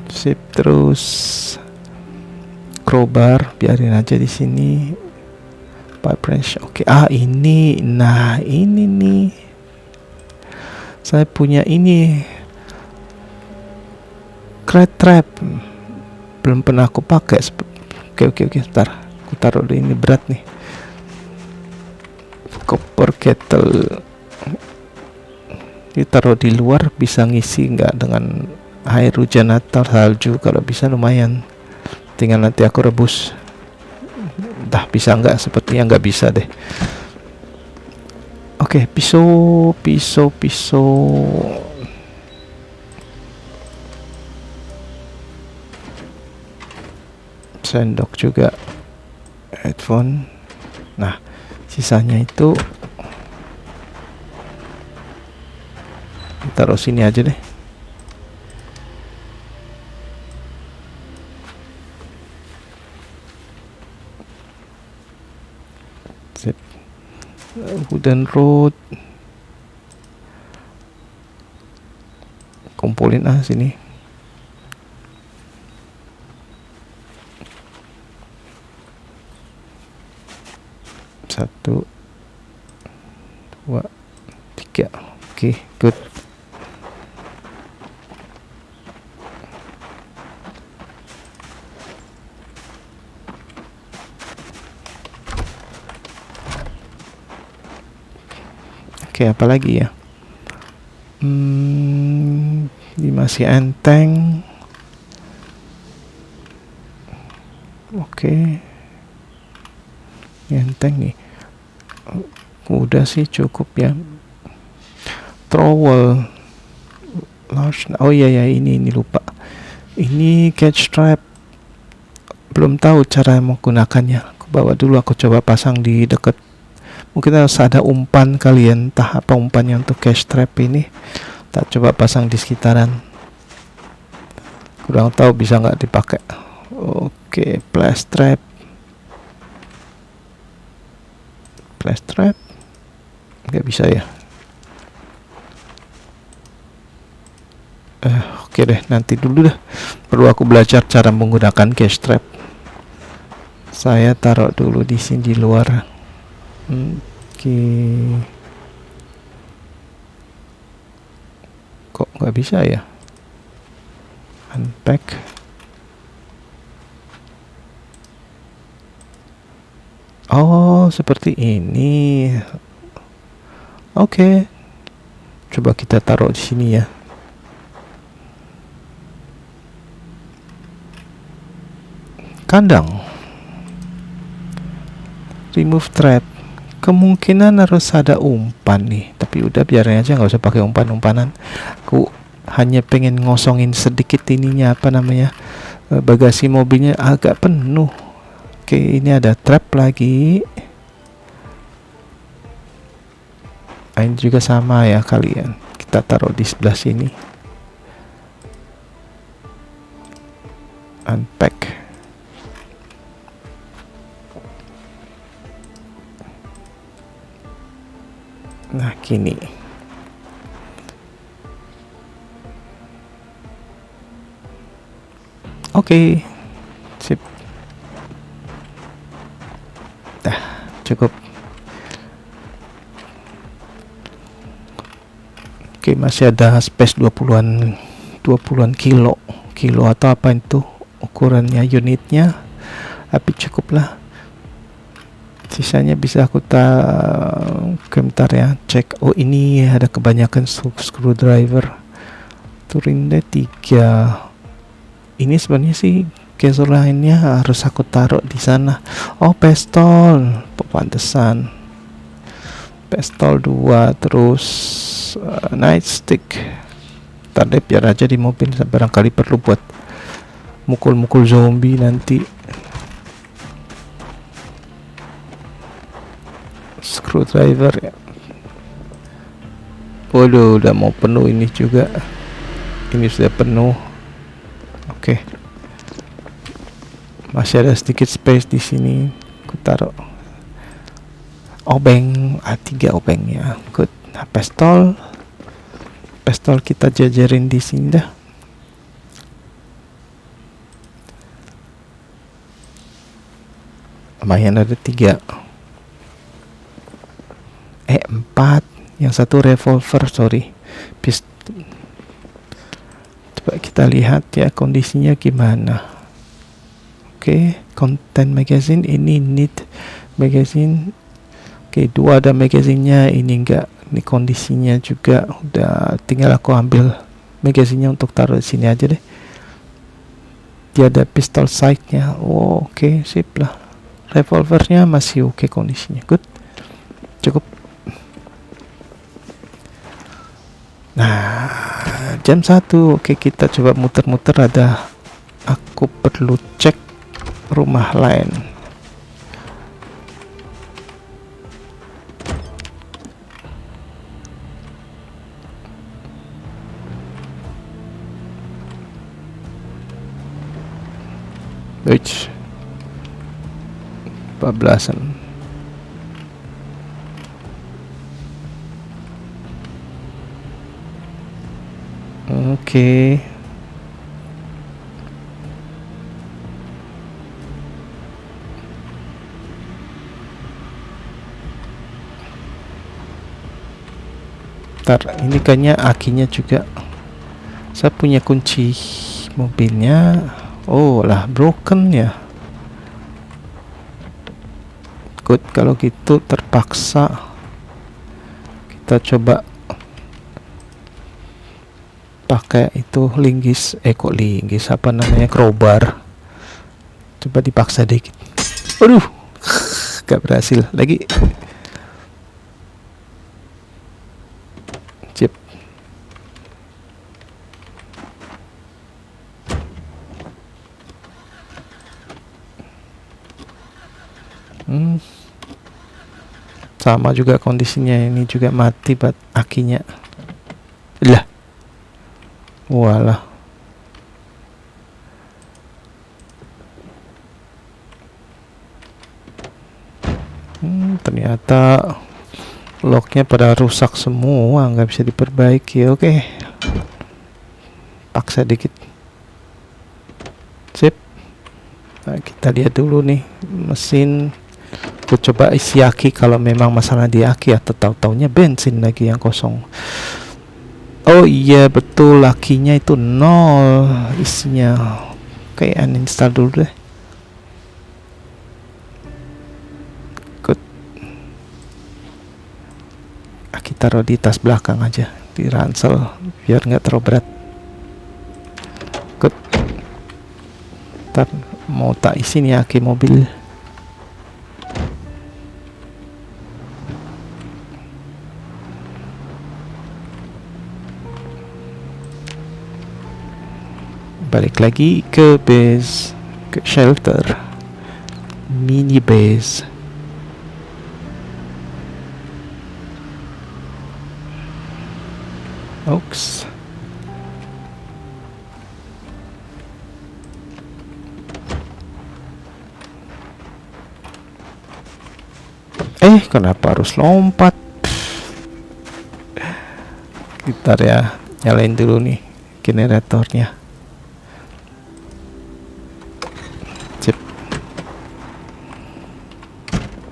Sip, terus crowbar biarin aja di sini. Pipe wrench. Oke, ini. Nah, ini nih. Saya punya ini. Crate trap. Belum pernah aku pakai. Oke, bentar. Aku taruh dulu, ini berat nih. Copper kettle. Ditaruh di luar bisa ngisi nggak dengan air hujan atau salju? Kalau bisa lumayan. Tinggal nanti aku rebus. Entah bisa nggak, sepertinya nggak bisa deh. Oke, pisau. Sendok juga. Headphone. Nah, sisanya itu taruh sini aja deh. Sip. Wooden road. Kumpulin sini. Satu, dua, tiga. Oke, good. Oke, apa lagi ya? Ini masih enteng. Oke. Enteng nih. Udah sih, cukup ya. Trowel. Large. Oh iya, ini lupa. Ini catch trap. Belum tahu cara menggunakannya. Aku bawa dulu, aku coba pasang di dekat. Mungkin harus ada umpan kalian, entah apa umpannya untuk catch trap ini. Tak coba pasang di sekitaran. Kurang tahu bisa nggak dipakai. Oke, flash trap. Nggak bisa ya. Oke deh, nanti dulu dah. Perlu aku belajar cara menggunakan catch trap. Saya taruh dulu di sini di luar. Oke. Kok nggak bisa ya? Unpack. Oh, seperti ini. Oke. Coba kita taruh di sini ya. Kandang. Remove trap. Kemungkinan harus ada umpan nih, tapi udah biarin aja, nggak usah pakai umpan-umpanan. Aku hanya pengen ngosongin sedikit ininya, apa namanya, bagasi mobilnya agak penuh. Oke, ini ada trap lagi. Ini juga sama ya kalian. Kita taruh di sebelah sini. Unpack. Nah, gini. Oke. Sip. Cukup. Oke, masih ada space 20-an kilo atau apa itu ukurannya unitnya. Tapi cukup lah. Sisanya bisa aku bentar ya, cek. Oh, ini ada kebanyakan screwdriver. Turinde 3. Ini sebenarnya sih gesur lainnya harus aku taruh di sana. Oh, pistol. Pantesan. Pistol 2, terus nightstick. Ntar deh, biar aja di mobil, barangkali perlu buat mukul-mukul zombie nanti. screwdriver ya. Waduh, udah mau penuh ini juga. Ini sudah penuh. Oke. Masih ada sedikit space di sini. Aku taruh obeng, 3 obeng ya. Good. Nah, pistol kita jajarin di sini dah. Lumayan ada 3. 4. Yang satu revolver, sorry. Coba kita lihat ya kondisinya gimana. Oke, content magazine ini need magazine. Oke, 2 ada magazinnya, ini enggak. Ini kondisinya juga udah, tinggal aku ambil magazinnya untuk taruh di sini aja deh. Dia ada pistol sight-nya. Oh, oke, sip lah. Revolvernya masih oke kondisinya. Good. Cukup. Nah, jam 1. Oke, kita coba muter-muter. Aku perlu cek rumah lain. Which 14-an. Oke. Ntar, ini kayaknya akinya juga. Saya punya kunci mobilnya. Oh lah, broken ya. Good, kalau gitu terpaksa kita coba pakai itu linggis, kok linggis, apa namanya, crowbar. Coba dipaksa dikit. Aduh, gak berhasil lagi. Cip. Sama juga kondisinya, ini juga mati akinya. Lah, walah. Ternyata locknya pada rusak semua, nggak bisa diperbaiki. Oke, paksa dikit. Sip. Nah, kita lihat dulu nih mesin. Aku coba isi aki kalau memang masalah di aki, atau tahu-taunya bensin lagi yang kosong. Oh iya betul, akinya itu 0 isinya. Oke, uninstall dulu deh. Good. Aki taruh di tas belakang aja, di ransel biar nggak terlalu berat. Good. Ntar mau tak isi nih aki mobil. Balik lagi ke base, ke shelter, mini base. Oops. Kenapa harus lompat? Bentar ya, nyalain dulu nih generatornya. Sip.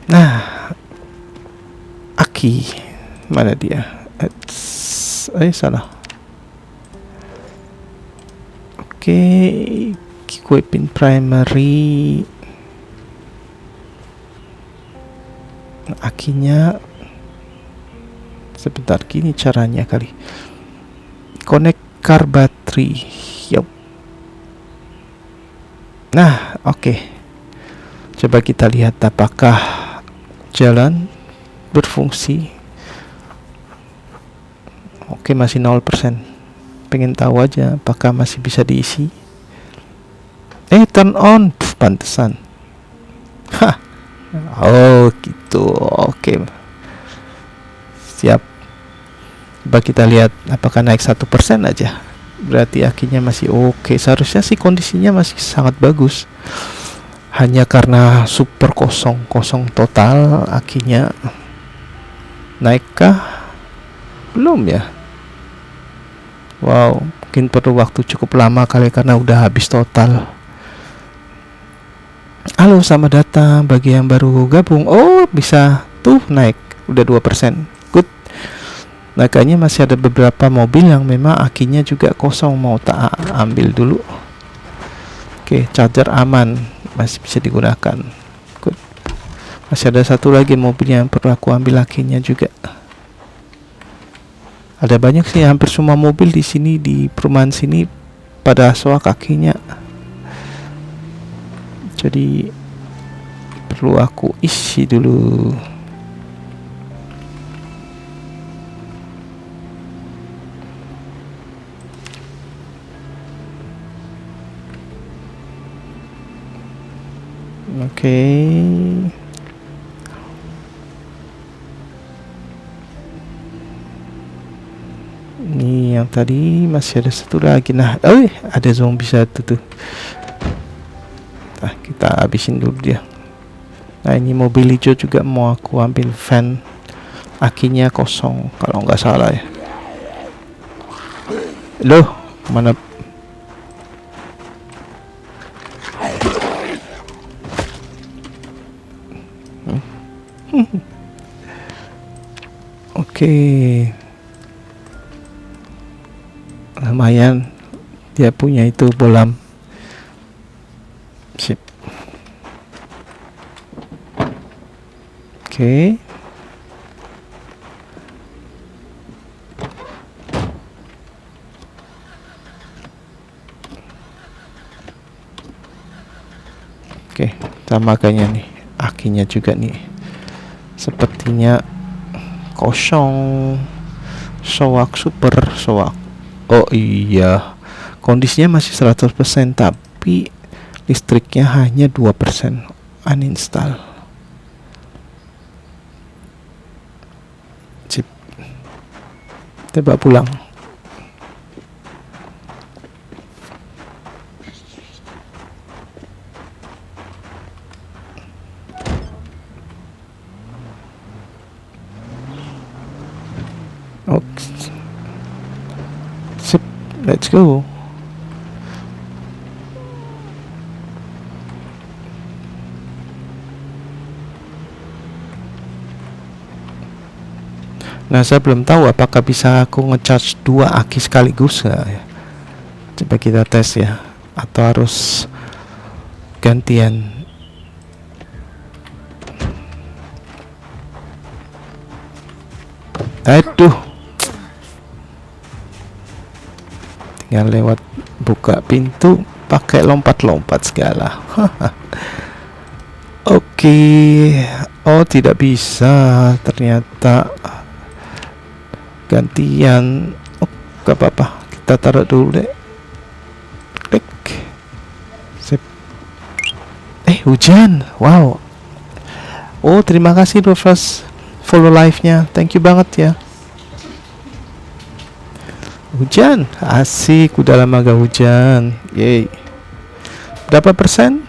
Nah, aki mana dia? Salah. Oke, equipment primary. Akinya sebentar, gini caranya kali. Connect car battery. Yup. Nah, oke. Coba kita lihat apakah jalan berfungsi. Oke, masih 0%. Pengen tahu aja apakah masih bisa diisi. Turn on. Pantesan. Hah. Oh gitu. Oke. Siap. Coba kita lihat apakah naik 1% aja. Berarti akinya masih oke. Seharusnya sih kondisinya masih sangat bagus. Hanya karena super kosong total, akinya naikkah? Belum ya. Wow, mungkin perlu waktu cukup lama kali karena udah habis total. Halo, selamat datang bagi yang baru gabung. Oh, bisa tuh naik udah 2%. Good. Nah, kayaknya masih ada beberapa mobil yang memang akinya juga kosong, mau tak ambil dulu. Oke, charger aman, masih bisa digunakan. Good. Masih ada satu lagi mobil yang perlu aku ambil akinya juga. Ada banyak sih, hampir semua mobil di sini, di perumahan sini pada soak kakinya. Jadi perlu aku isi dulu. Oke. Ini yang tadi masih ada satu lagi. Nah, ada zombie satu tuh. Nah, kita habisin dulu dia. Nah, ini mobil hijau juga mau aku ambil van. Akinya kosong kalau nggak salah ya. Loh, mana? Oke. Lumayan dia punya itu bolam. Sip. Oke. Oke, sama kayaknya nih. Akinya juga nih. Sepertinya kosong. Soak super soak. Oh iya, kondisinya masih 100%, tapi listriknya hanya 2%. Uninstall. Sip. Coba pulang. Oke. Sip, let's go. Nah, saya belum tahu apakah bisa aku ngecharge 2 aki sekaligus ya. Coba kita tes ya. Atau harus gantian. Aduh. Tinggal lewat buka pintu pakai lompat-lompat segala. Oke. Oh, tidak bisa ternyata. Gantian. Oh, gak apa-apa, kita taruh dulu deh. Klik. Sip. Hujan. Wow. Oh, terima kasih Rufus follow live-nya, thank you banget ya. Hujan, asik, udah lama gak hujan. Yeay. Berapa persen?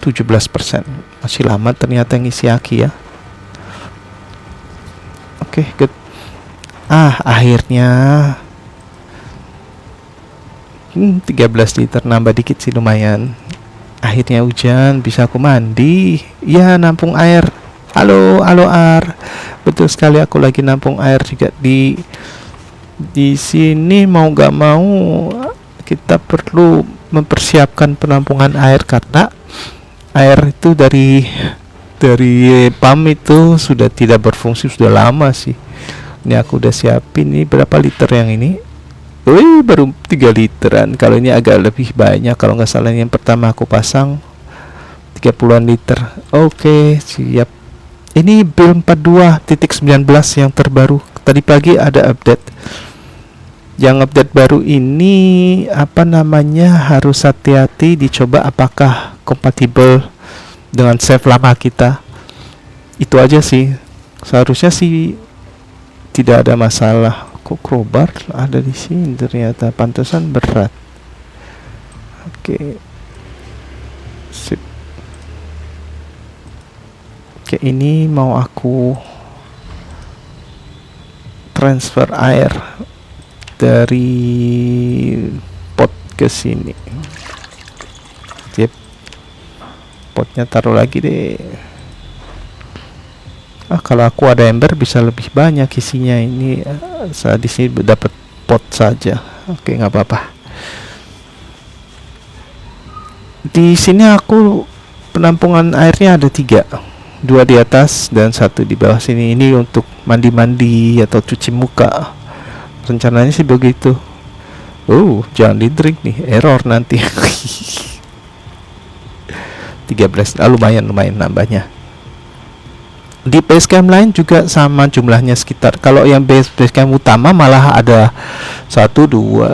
17%. Masih lama ternyata ngisi aki ya. Oke, good. Akhirnya 13 liter, nambah dikit sih, lumayan. Akhirnya hujan, bisa aku mandi. Ya, nampung air. Halo Ar. Betul sekali, aku lagi nampung air juga di sini. Mau gak mau kita perlu mempersiapkan penampungan air karena air itu dari pam itu sudah tidak berfungsi, sudah lama sih. Ini aku udah siapin. Ini berapa liter yang ini? Wih, baru 3 literan. Kalau ini agak lebih banyak, kalau nggak salah yang pertama aku pasang 30-an liter. Oke, siap. Ini build 42.19 yang terbaru. Tadi pagi ada update. Yang update baru ini apa namanya, harus hati-hati dicoba apakah kompatibel dengan save lama kita. Itu aja sih. Seharusnya sih tidak ada masalah. Kok crowbar ada di sini ternyata, pantesan berat. Oke, sip. Oke, ini mau aku transfer air dari pot ke sini. Sip. Potnya taruh lagi deh. Kalau aku ada ember bisa lebih banyak isinya. Ini saya di sini dapat pot saja. Oke, nggak apa-apa. Di sini aku penampungan airnya ada 3, 2 di atas dan 1 di bawah sini. Ini untuk mandi-mandi atau cuci muka. Rencananya sih begitu. Jangan di drink nih, error nanti. 13, lumayan nambahnya. Di basecamp lain juga sama jumlahnya sekitar. Kalau yang basecamp utama malah ada 1, 2,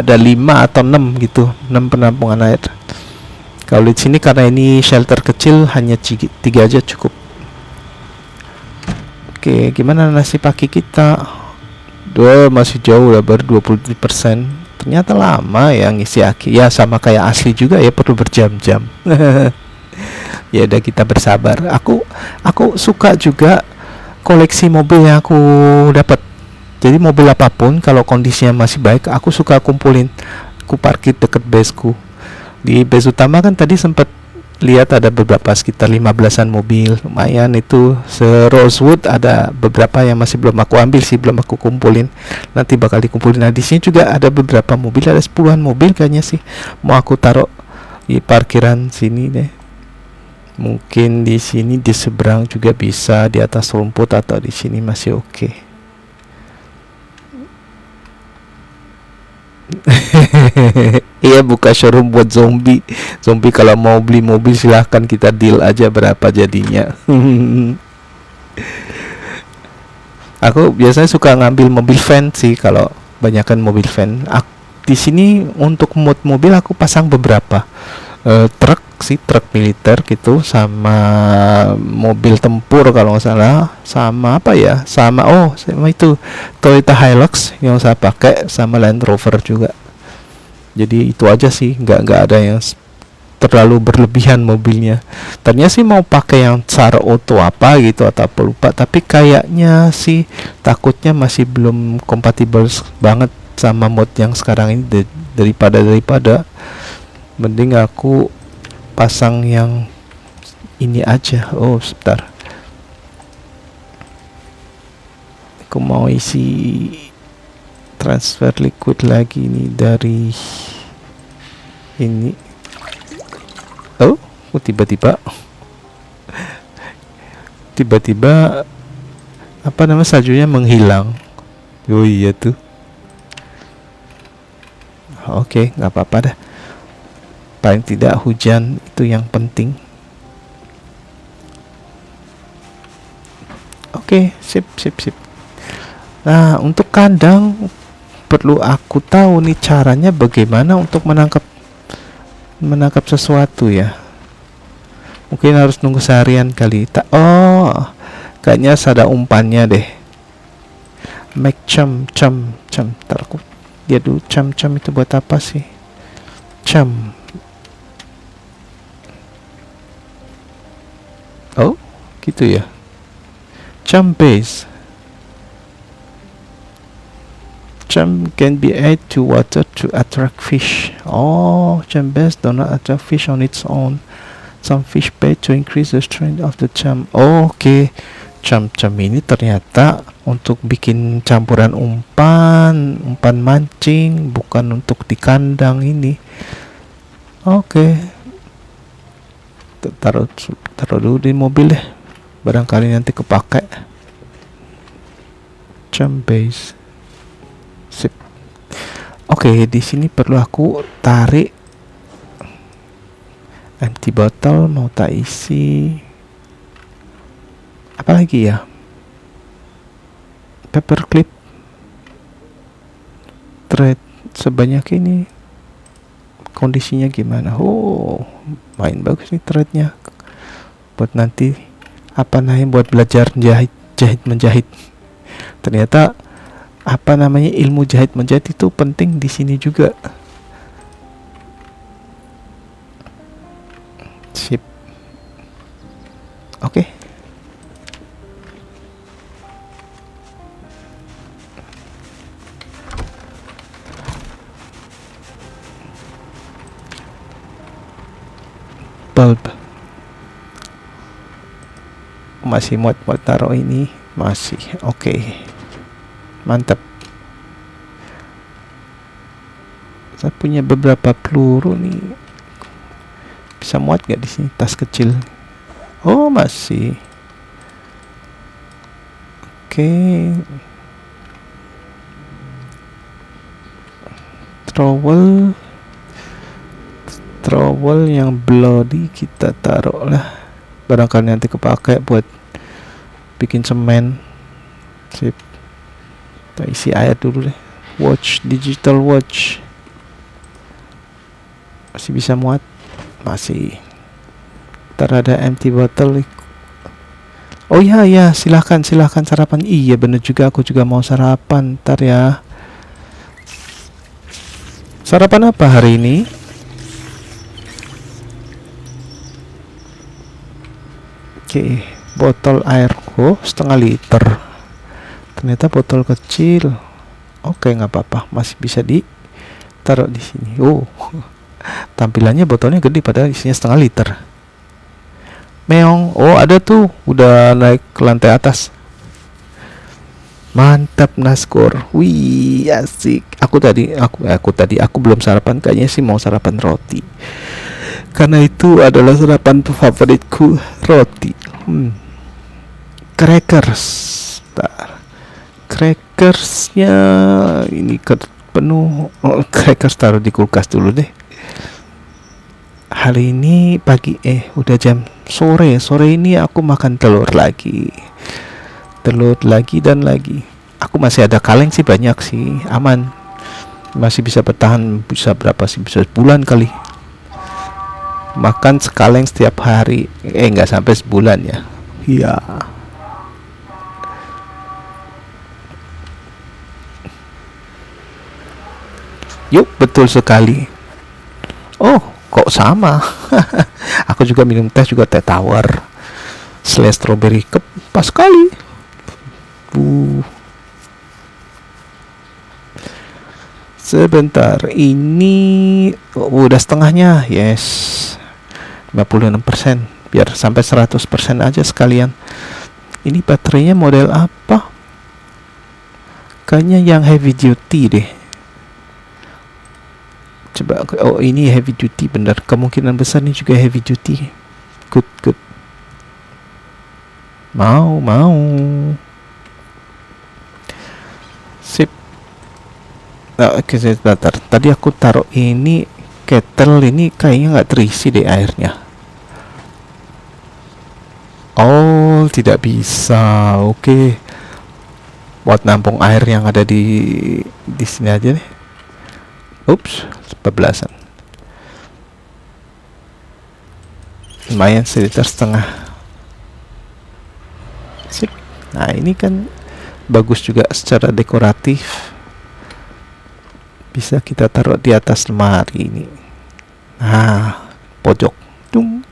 ada 5 atau 6 gitu, 6 penampungan air. Kalau di sini karena ini shelter kecil hanya 3 aja cukup. Oke, gimana nasi pagi kita? Masih jauh lah, baru 20%. Ternyata lama ya ngisi aki. Ya sama kayak asli juga ya, perlu berjam-jam. Ya udah, kita bersabar. Aku suka juga koleksi mobil yang aku dapat. Jadi mobil apapun kalau kondisinya masih baik, aku suka kumpulin. Aku parkir deket baseku. Di base utama kan tadi sempat lihat ada beberapa, sekitar 15-an mobil. Lumayan itu. Se-Rosewood ada beberapa yang masih belum aku ambil sih, belum aku kumpulin. Nanti bakal dikumpulin. Nah, di sini juga ada beberapa mobil, ada 10-an mobil kayaknya sih. Mau aku taruh di parkiran sini deh. Mungkin di sini di seberang juga bisa, di atas rumput atau di sini masih oke. Iya, buka showroom buat zombie. Zombie kalau mau beli mobil silahkan, kita deal aja berapa jadinya. Aku biasanya suka ngambil mobil van sih kalau banyakkan mobil van. Di sini untuk mod mobil aku pasang beberapa. Truk militer gitu, sama mobil tempur kalau nggak salah, sama sama itu Toyota Hilux yang saya pakai, sama Land Rover juga. Jadi itu aja sih, nggak ada yang terlalu berlebihan mobilnya. Ternyata sih mau pakai yang SAR Auto apa gitu atau apa lupa, tapi kayaknya sih takutnya masih belum kompatibel banget sama mod yang sekarang ini. Daripada mending aku pasang yang ini aja. Sebentar, aku mau isi transfer liquid lagi nih dari ini. Tiba-tiba apa nama saljunya menghilang. Iya tuh. Oke, nggak apa-apa dah. Paling tidak hujan itu yang penting. Oke, sip. Nah, untuk kandang perlu aku tahu nih caranya bagaimana untuk menangkap sesuatu ya. Mungkin harus nunggu seharian kali. Kayaknya ada umpannya deh. Make cam. Ntar aku lihat dulu cam itu buat apa sih? Cam. Gitu ya. Cam base. Cam can be added to water to attract fish. Cam base do not attract fish on its own. Some fish bait to increase the strength of the cam. Oke. Cam ini ternyata untuk bikin campuran umpan mancing, bukan untuk di kandang ini. Oke. Taruh dulu di mobil deh, barangkali nanti kepake. Cam base. Sip. Oke, di sini perlu aku tarik empty bottle, mau tak isi apa lagi ya? Paper clip, thread sebanyak ini. Kondisinya gimana? Main bagus nih threadnya. Buat nanti buat belajar menjahit. Ternyata ilmu jahit menjahit itu penting di sini juga. Sip. Oke. Bulb. Masih muat taruh ini, masih oke. Mantap. Saya punya beberapa peluru nih. Bisa muat gak di sini tas kecil? Oh, masih. Oke. Trowel yang bloody kita taruh lah. Barangkali nanti kepake buat bikin semen. Sip. Kita isi air dulu deh. Digital watch. Masih bisa muat? Masih. Ntar ada empty bottle. Oh ya, silahkan sarapan. Iya bener juga, aku juga mau sarapan. Ntar ya. Sarapan apa hari ini? Oke, botol air setengah liter. Ternyata botol kecil. Oke, nggak apa-apa, masih bisa ditaruh di sini. Oh, tampilannya botolnya gede padahal isinya setengah liter. Meong. Oh, ada tuh, udah naik ke lantai atas. Mantap, Naskur. Wih, asik. Aku belum sarapan, kayaknya sih mau sarapan roti. Karena itu adalah sarapan favoritku, roti. Crackers. Crackersnya ini penuh. Crackers taruh di kulkas dulu deh. Hari ini pagi, udah jam sore ini aku makan telur lagi dan lagi. Aku masih ada kaleng sih, banyak sih, aman, masih bisa bertahan. Bisa berapa sih, bisa sebulan kali makan sekaleng setiap hari. Nggak sampai sebulan ya. Iya. Yuk, betul sekali. Oh, kok sama? Aku juga minum teh, juga teh tawar / strawberry cup, pas sekali. Sebentar, ini udah setengahnya. Yes, 56%. Biar sampai 100% aja sekalian. Ini baterainya model apa? Kayaknya yang heavy duty deh. Coba, oh ini heavy duty bener. Kemungkinan besar ini juga heavy duty. Good. Mau. Sip. Oke, sebentar. Tadi aku taruh ini kettle ini kayaknya nggak terisi deh airnya. Oh, tidak bisa. Oke. Buat nampung air yang ada di sini aja nih. Ups, 14-an. Lumayan, seliter setengah. Sip. Nah, ini kan bagus juga secara dekoratif. Bisa kita taruh di atas lemari ini. Nah, pojok. Tung.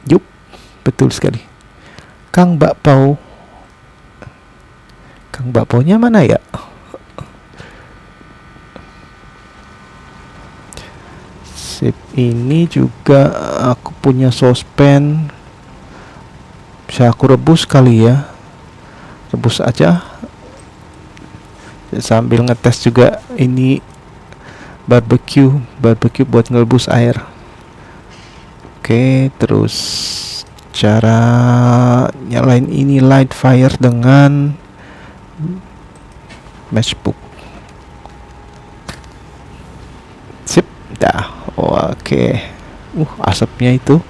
Yup, betul sekali. Kang bakpaunya mana ya? Sip, ini juga aku punya sospen. Bisa aku rebus kali ya. Rebus aja. Sambil ngetes juga ini barbecue buat ngerebus air. Oke, terus cara nyalain ini light fire dengan matchbook. Sip, dah. Oke. Asapnya itu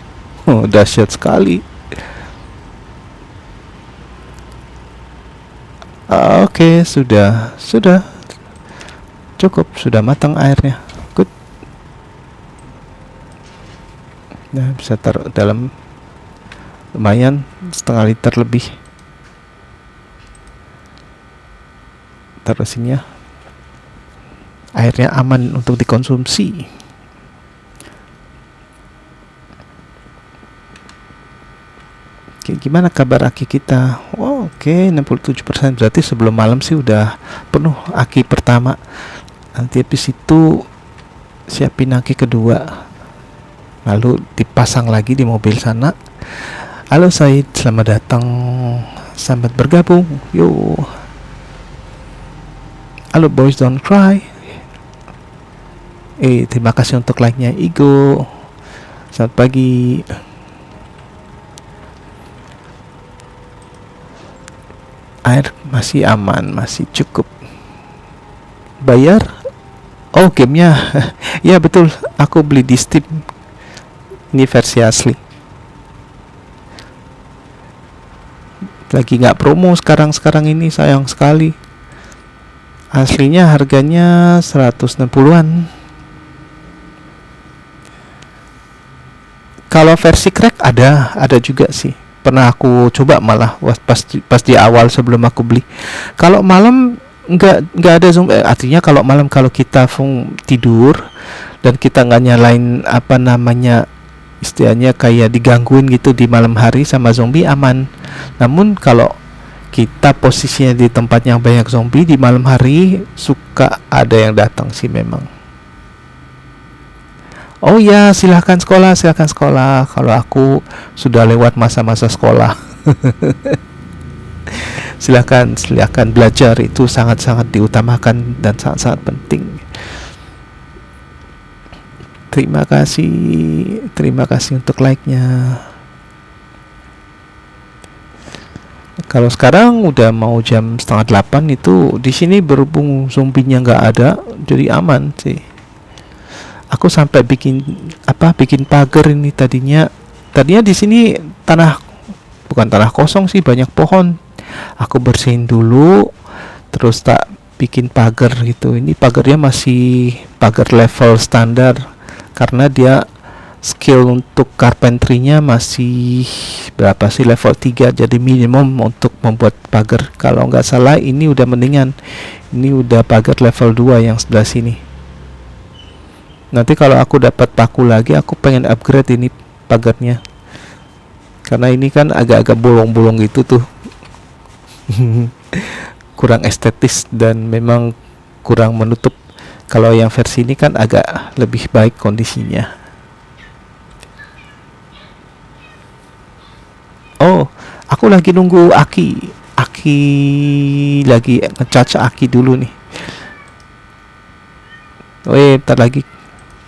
dahsyat sekali. Oke, sudah cukup, sudah matang airnya. Good. Nah, bisa taruh dalam lumayan, setengah liter lebih. Terusnya airnya aman untuk dikonsumsi. Oke, gimana kabar aki kita? Oh, oke, 67%, berarti sebelum malam sih udah penuh aki pertama. Nanti habis itu siapin aki kedua, lalu dipasang lagi di mobil sana. Halo Said, selamat datang, selamat bergabung. Yo. Halo boys don't cry. Terima kasih untuk like-nya Igo. Selamat pagi. Air masih aman, masih cukup. Bayar? Oh, gamenya. Ya betul, aku beli di Steam. Ini versi asli. Lagi nggak promo sekarang ini, sayang sekali. Aslinya harganya 160-an. Kalau versi crack ada juga sih. Pernah aku coba malah pas di awal sebelum aku beli. Kalau malam nggak ada zombie. Artinya kalau malam, kalau kita tidur dan kita nggak nyalain apa namanya, istilahnya kayak digangguin gitu di malam hari sama zombie, aman. Namun kalau kita posisinya di tempat yang banyak zombie di malam hari, suka ada yang datang sih memang. Oh ya, silahkan sekolah. Kalau aku sudah lewat masa-masa sekolah. silahkan belajar, itu sangat-sangat diutamakan dan sangat-sangat penting. Terima kasih untuk like-nya. Kalau sekarang udah mau jam 7:30 itu, di sini berhubung zombinya nggak ada, jadi aman sih. Aku sampai bikin pagar ini tadinya di sini bukan tanah kosong sih, banyak pohon. Aku bersihin dulu, terus tak bikin pagar gitu. Ini pagarnya masih pagar level standar karena dia skill untuk carpentry-nya masih berapa sih, level 3, jadi minimum untuk membuat pagar. Kalau nggak salah ini udah mendingan, ini udah pagar level 2 yang sebelah sini. Nanti kalau aku dapat paku lagi, aku pengen upgrade ini pagarnya, karena ini kan agak-agak bolong-bolong gitu tuh. Kurang estetis dan memang kurang menutup. Kalau yang versi ini kan agak lebih baik kondisinya. Oh, aku lagi nunggu Aki lagi ngecharge Aki dulu nih.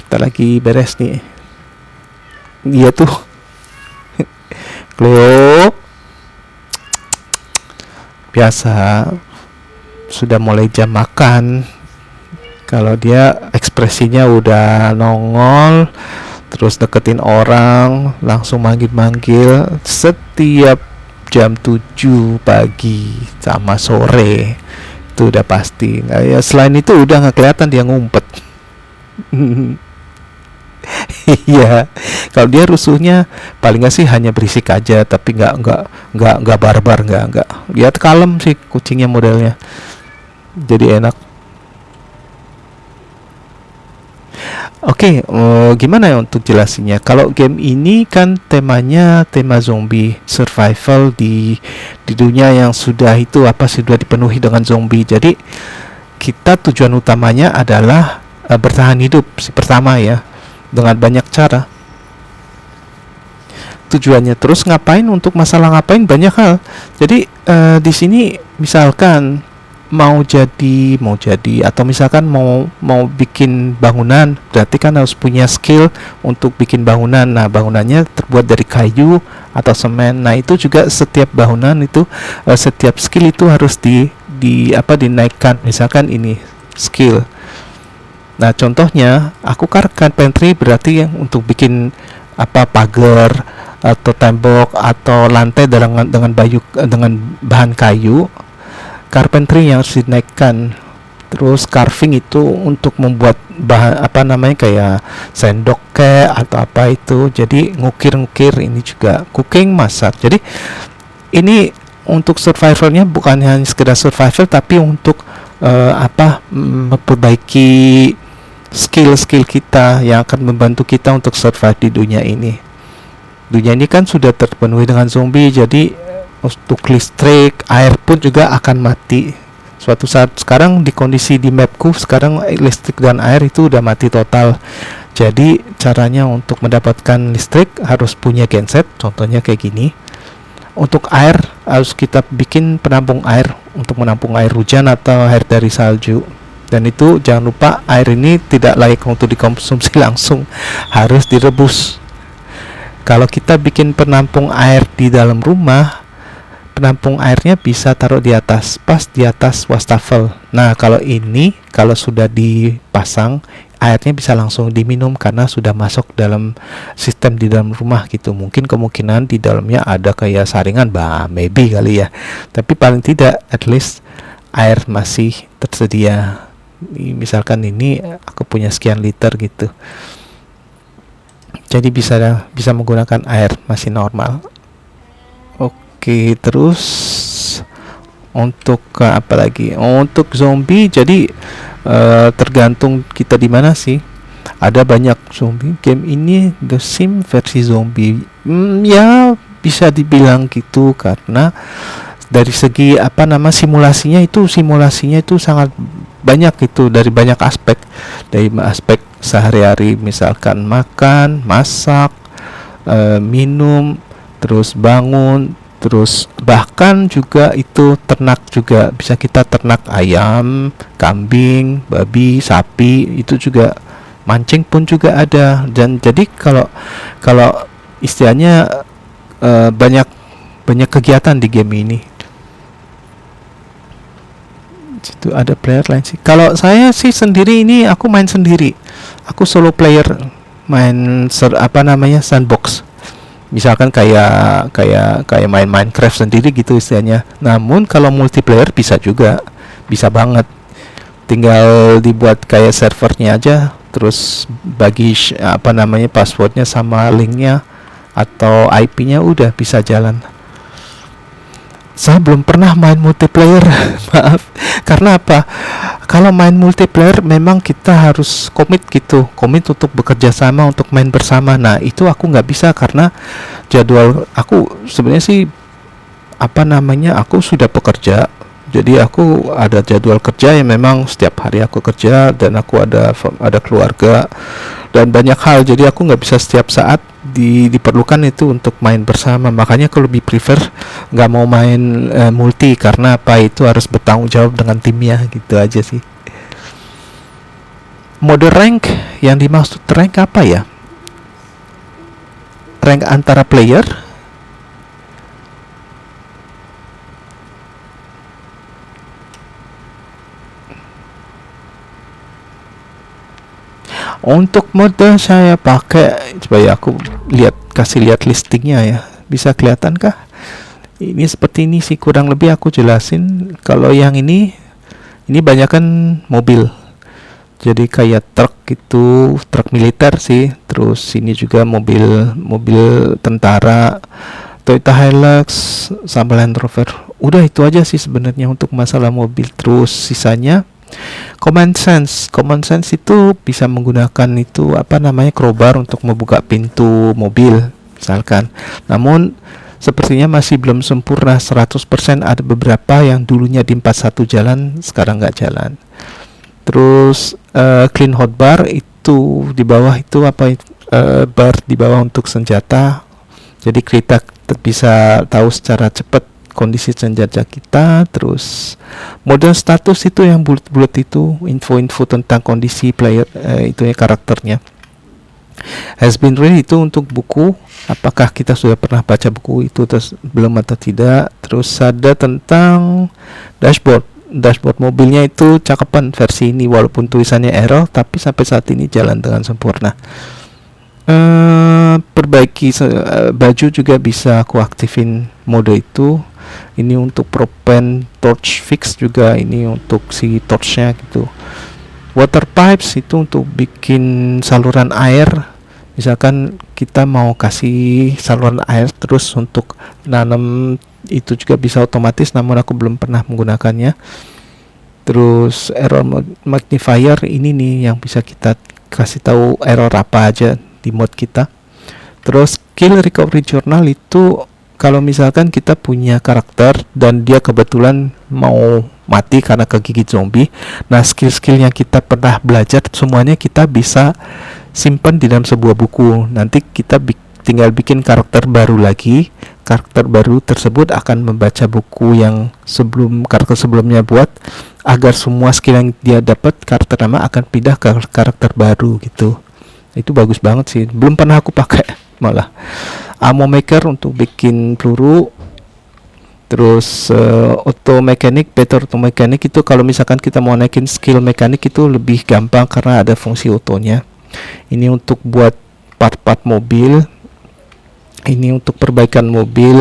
Bentar lagi beres nih. Dia tuh Cleo biasa sudah mulai jam makan. Kalau dia ekspresinya udah nongol, terus deketin orang, langsung manggil-manggil setiap jam 7 pagi sama sore. Itu udah pasti. Nah, ya, selain itu udah nggak kelihatan dia ngumpet. Iya, kalau dia rusuhnya paling nggak sih hanya berisik aja, tapi nggak barbar, nggak. Dia kalem sih kucingnya modelnya, jadi enak. Oke, gimana ya untuk jelasinnya? Kalau game ini kan temanya tema zombie survival di dunia yang sudah dipenuhi dengan zombie. Jadi kita tujuan utamanya adalah bertahan hidup si pertama ya, dengan banyak cara. Tujuannya terus ngapain, untuk masalah ngapain banyak hal. Jadi di sini misalkan mau jadi atau misalkan mau bikin bangunan, berarti kan harus punya skill untuk bikin bangunan. Nah, bangunannya terbuat dari kayu atau semen. Nah, itu juga setiap bangunan itu setiap skill itu harus dinaikkan. Misalkan ini skill. Nah, contohnya aku carpentry, berarti yang untuk bikin pagar atau tembok atau lantai dengan bahan kayu. Carpentry yang harus dinaikkan. Terus carving itu untuk membuat bahan apa namanya kayak sendok kayak atau apa itu. Jadi ngukir-ngukir, ini juga cooking, masak. Jadi ini untuk survivalnya bukan hanya sekedar survival, tapi untuk memperbaiki skill-skill kita yang akan membantu kita untuk survive di dunia ini. Dunia ini kan sudah terpenuhi dengan zombie, jadi untuk listrik, air pun juga akan mati suatu saat. Sekarang di kondisi di mapku sekarang listrik dan air itu udah mati total. Jadi caranya untuk mendapatkan listrik harus punya genset, contohnya kayak gini. Untuk air harus kita bikin penampung air untuk menampung air hujan atau air dari salju. Dan itu jangan lupa, air ini tidak layak untuk dikonsumsi langsung, harus direbus. Kalau kita bikin penampung air di dalam rumah, penampung airnya bisa taruh di atas, pas di atas wastafel. Nah, kalau ini kalau sudah dipasang, airnya bisa langsung diminum karena sudah masuk dalam sistem di dalam rumah gitu. Mungkin kemungkinan di dalamnya ada kayak saringan, maybe kali ya. Tapi paling tidak at least air masih tersedia. Misalkan ini aku punya sekian liter gitu. Jadi bisa menggunakan air masih normal. Oke, terus untuk apa lagi? Untuk zombie, jadi tergantung kita di mana sih. Ada banyak zombie. Game ini The Sims versi zombie. Ya bisa dibilang gitu karena dari segi simulasinya itu sangat banyak gitu, dari banyak aspek. Dari aspek sehari-hari, misalkan makan, masak, minum, terus bangun, terus bahkan juga itu ternak juga bisa kita ternak ayam, kambing, babi, sapi, itu juga mancing pun juga ada. Dan jadi kalau istilahnya banyak kegiatan di game ini. Itu ada player lain sih. Kalau saya sih sendiri ini aku main sendiri. Aku solo player, main sandbox. Misalkan kayak main Minecraft sendiri gitu istilahnya. Namun kalau multiplayer bisa juga, bisa banget. Tinggal dibuat kayak servernya aja, terus bagi passwordnya sama linknya atau IP-nya, udah bisa jalan. Saya belum pernah main multiplayer, maaf. Karena apa? Kalau main multiplayer memang kita harus komit untuk bekerja sama, untuk main bersama. Nah, itu aku nggak bisa karena jadwal aku sebenarnya sih aku sudah bekerja. Jadi aku ada jadwal kerja yang memang setiap hari aku kerja, dan aku ada keluarga dan banyak hal. Jadi aku nggak bisa setiap saat diperlukan itu untuk main bersama. Makanya aku lebih prefer nggak mau main multi, karena itu harus bertanggung jawab dengan timnya, gitu aja sih. Mode rank, yang dimaksud rank apa ya? Rank antara player. Untuk mode saya pakai, coba aku kasih lihat listingnya ya. Bisa kelihatan kah? Ini seperti ini sih, kurang lebih aku jelasin. Kalau yang ini banyakkan mobil. Jadi kayak truk gitu, truk militer sih. Terus ini juga mobil tentara, Toyota Hilux sama Land Rover. Udah itu aja sih sebenarnya untuk masalah mobil. Terus sisanya Common sense itu bisa menggunakan crowbar untuk membuka pintu mobil misalkan. Namun sepertinya masih belum sempurna 100%. Ada beberapa yang dulunya di 41 jalan, sekarang nggak jalan. Terus clean hotbar itu di bawah itu bar di bawah untuk senjata. Jadi kita bisa tahu secara cepat kondisi senjata kita. Terus mode status itu yang bulat-bulat itu info-info tentang kondisi player, itu ya karakternya. Has been read itu untuk buku, apakah kita sudah pernah baca buku itu belum atau tidak. Terus ada tentang dashboard mobilnya, itu cakepan versi ini walaupun tulisannya error, tapi sampai saat ini jalan dengan sempurna. Perbaiki baju juga bisa aku aktifin mode itu. Ini untuk propane torch fix juga, ini untuk si torchnya gitu. Water pipes itu untuk bikin saluran air. Misalkan kita mau kasih saluran air terus untuk nanam, itu juga bisa otomatis, namun aku belum pernah menggunakannya. Terus error magnifier ini nih yang bisa kita kasih tahu error apa aja di mode kita. Terus skill recovery journal itu kalau misalkan kita punya karakter dan dia kebetulan mau mati karena kegigit zombie, nah skill-skill yang kita pernah belajar semuanya kita bisa simpan di dalam sebuah buku. Nanti kita tinggal bikin karakter baru lagi. Karakter baru tersebut akan membaca buku yang karakter sebelumnya buat, agar semua skill yang dia dapat karakter lama akan pindah ke karakter baru gitu. Itu bagus banget sih, belum pernah aku pakai malah. Ammo maker untuk bikin peluru. Terus auto mechanic, better auto mechanic itu kalau misalkan kita mau naikin skill mekanik itu lebih gampang karena ada fungsi autonya. Ini untuk buat part-part mobil. Ini untuk perbaikan mobil.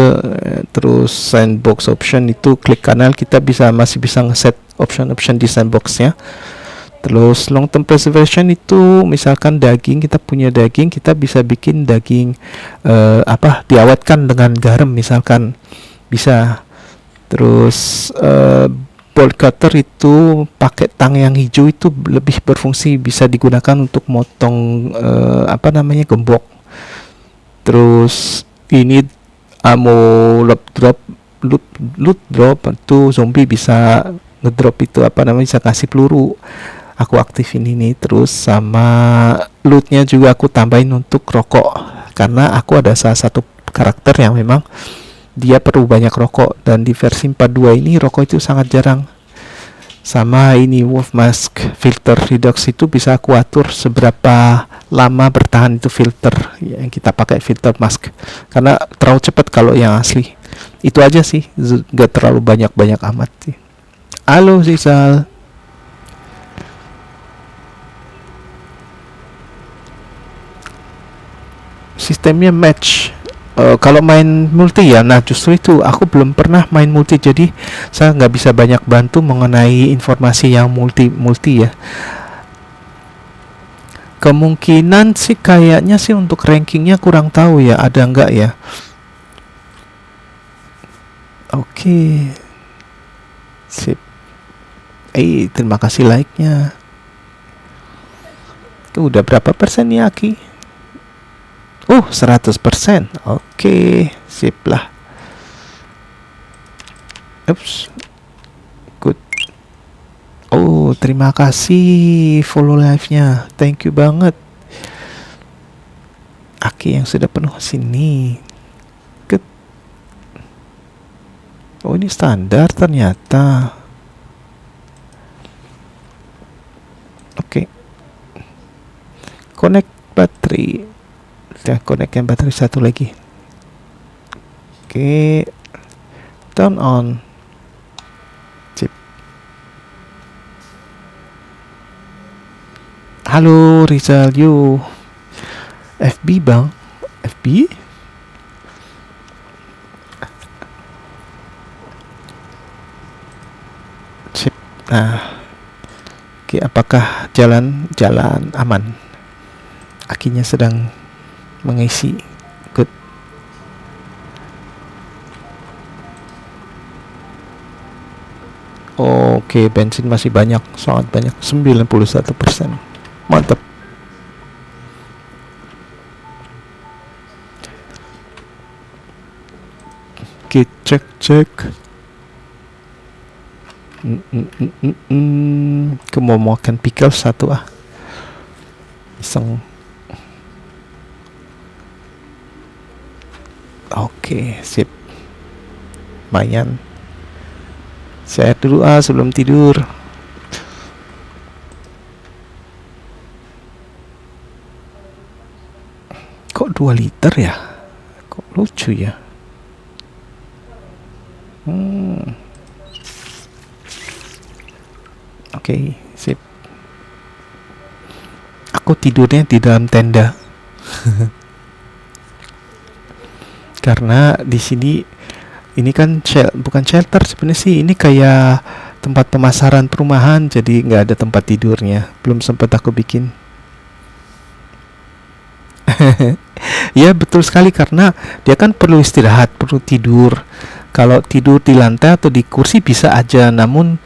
Terus sandbox option itu klik kanan, kita masih bisa ngeset option-option di sandboxnya. Terus long term preservation itu misalkan daging, kita punya daging, kita bisa bikin daging diawetkan dengan garam misalkan, bisa. Terus bolt cutter itu pakai tang yang hijau itu lebih berfungsi, bisa digunakan untuk motong gembok. Terus ini ammo loot drop itu zombie bisa ngedrop itu bisa kasih peluru. Aku aktifin ini. Terus sama lootnya juga aku tambahin untuk rokok, karena aku ada salah satu karakter yang memang dia perlu banyak rokok, dan di versi 42 ini rokok itu sangat jarang. Sama ini wolf mask filter redox itu bisa aku atur seberapa lama bertahan itu filter yang kita pakai, filter mask, karena terlalu cepat kalau yang asli. Itu aja sih, gak terlalu banyak amat sih. Halo Zizal. Sistemnya match. Kalau main multi ya, nah justru itu aku belum pernah main multi, jadi saya nggak bisa banyak bantu mengenai informasi yang multi ya. Kemungkinan sih kayaknya sih untuk rankingnya kurang tahu ya, ada nggak ya. Oke. Sip. Terima kasih like-nya. Udah berapa persen ya Aki? 100%. Oke, sip lah. Ups. Good. Terima kasih follow live-nya. Thank you banget. Aki yang sudah penuh sini. Good. Ini standar ternyata. Oke. Connect baterai. Kita connect baterai satu lagi. Oke. Turn on. Sip. Halo Rizal, you FB bang? FB? Sip. Nah, oke, apakah jalan aman? Akinya sedang mengisi. Good. Oke, bensin masih banyak, sangat banyak, 91%. Mantap. Oke, cek. Aku mau makan pickle satu iseng. Oke, sip. Lumayan. Saya dulu sebelum tidur. Kok 2 liter ya? Kok lucu ya? Oke, sip. Aku tidurnya di dalam tenda. Karena di sini Ini kan bukan shelter sebenarnya sih, ini kayak tempat pemasaran perumahan, jadi nggak ada tempat tidurnya. Belum sempat aku bikin. Ya betul sekali, karena dia kan perlu istirahat, perlu tidur. Kalau tidur di lantai atau di kursi bisa aja, namun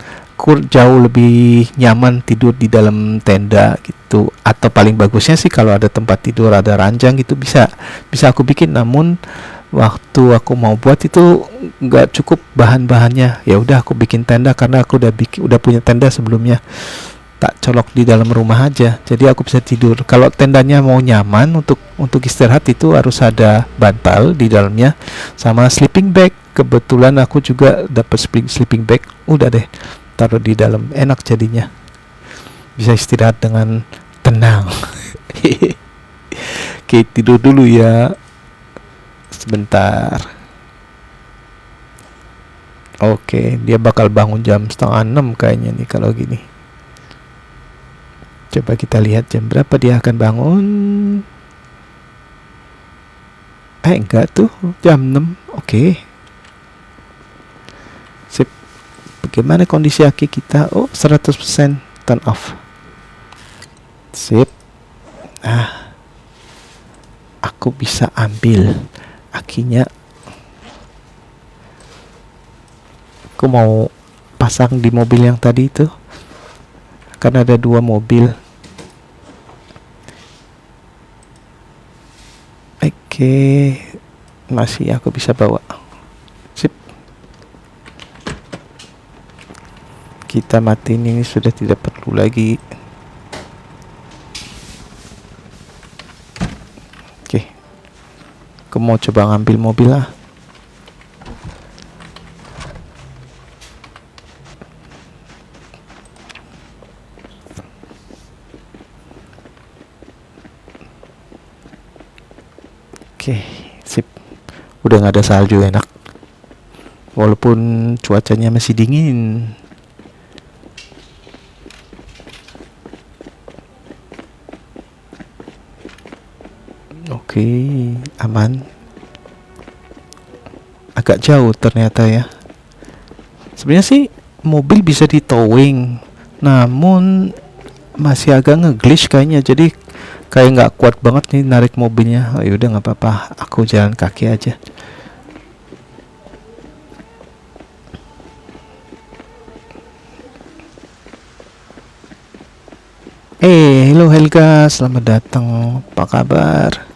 jauh lebih nyaman tidur di dalam tenda gitu. Atau paling bagusnya sih kalau ada tempat tidur, ada ranjang gitu, bisa bisa aku bikin. Namun waktu aku mau buat itu nggak cukup bahan-bahannya. Ya udah aku bikin tenda, karena aku udah punya tenda sebelumnya, tak colok di dalam rumah aja, jadi aku bisa tidur. Kalau tendanya mau nyaman untuk istirahat, itu harus ada bantal di dalamnya sama sleeping bag. Kebetulan aku juga dapat sleeping bag, udah deh taruh di dalam, enak jadinya, bisa istirahat dengan tenang. Oke, tidur dulu ya sebentar. Oke, dia bakal bangun jam 5:30 kayaknya nih kalau gini. Coba kita lihat jam berapa dia akan bangun. Enggak tuh, jam 6. Oke. Sip. Bagaimana kondisi aki kita? Oh, 100% turn off. Sip. Aku bisa ambil akinya. Aku mau pasang di mobil yang tadi itu, karena ada 2 mobil. Oke, masih aku bisa bawa. Sip. Kita matiin ini, sudah tidak perlu lagi. Oke, aku mau coba ngambil mobil lah. Oke, sip. Udah nggak ada salju, enak. Walaupun cuacanya masih dingin. Oke, aman. Agak jauh ternyata ya. Sebenarnya sih mobil bisa di towing, namun masih agak nge-glitch kayaknya, jadi kayak nggak kuat banget nih narik mobilnya. Oh, yaudah nggak apa-apa, aku jalan kaki aja. Hello Helga, selamat datang. Apa kabar?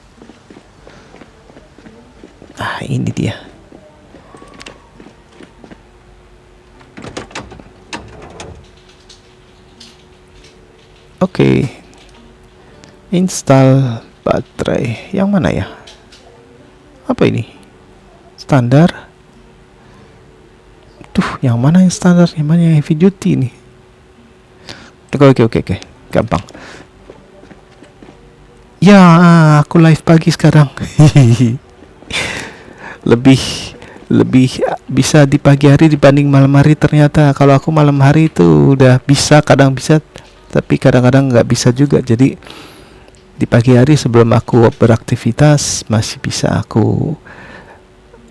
Ini dia. Oke. Install baterai. Yang mana ya? Apa ini? Standar. Tuh, yang mana yang standar? Yang mana yang heavy duty nih? Oke. Gampang. Ya, aku live pagi sekarang. lebih bisa di pagi hari dibanding malam hari ternyata. Kalau aku malam hari itu udah bisa, kadang bisa, tapi kadang-kadang nggak bisa juga. Jadi di pagi hari sebelum aku beraktivitas masih bisa aku.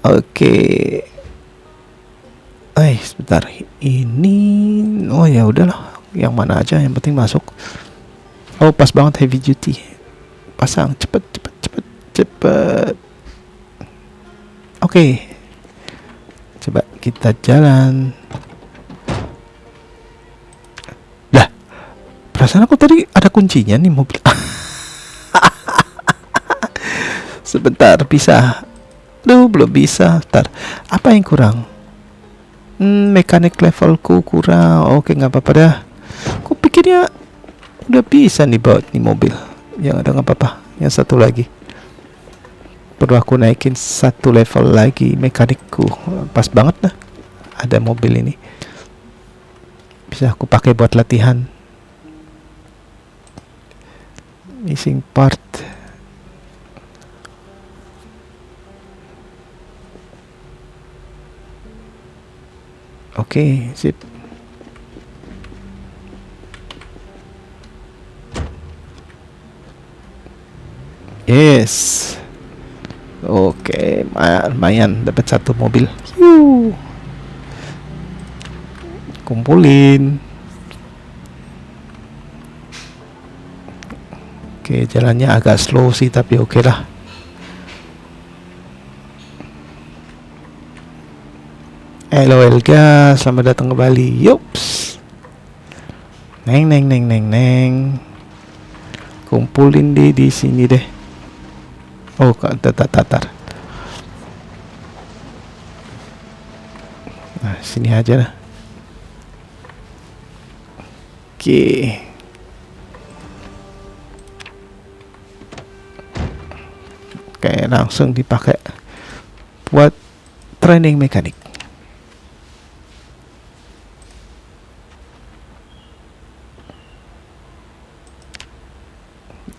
Oke. Sebentar. Ini oh ya udahlah, yang mana aja yang penting masuk. Oh, pas banget heavy duty. Pasang cepet. Oke. Coba kita jalan. Lah, perasaan aku tadi ada kuncinya nih mobil. Sebentar, bisa. Belum bisa. Ntar, apa yang kurang? Mekanik levelku kurang. Oke, nggak apa-apa dah. Aku pikirnya udah bisa nih bawa nih mobil. Yang ada nggak apa-apa. Yang satu lagi perlu aku naikin 1 level lagi mekanikku. Pas banget dah ada mobil ini, bisa aku pakai buat latihan. Missing part. Oke, sip. Yes. Oke, lumayan dapat satu mobil. Hiu. Kumpulin. Oke, jalannya agak slow sih, tapi oke lah. Halo Elga, selamat datang ke Bali. Yups. Neng. Kumpulin di sini deh. Oh, tatar. Nah, sini aja lah. Oke. Kayak langsung dipakai buat training mekanik.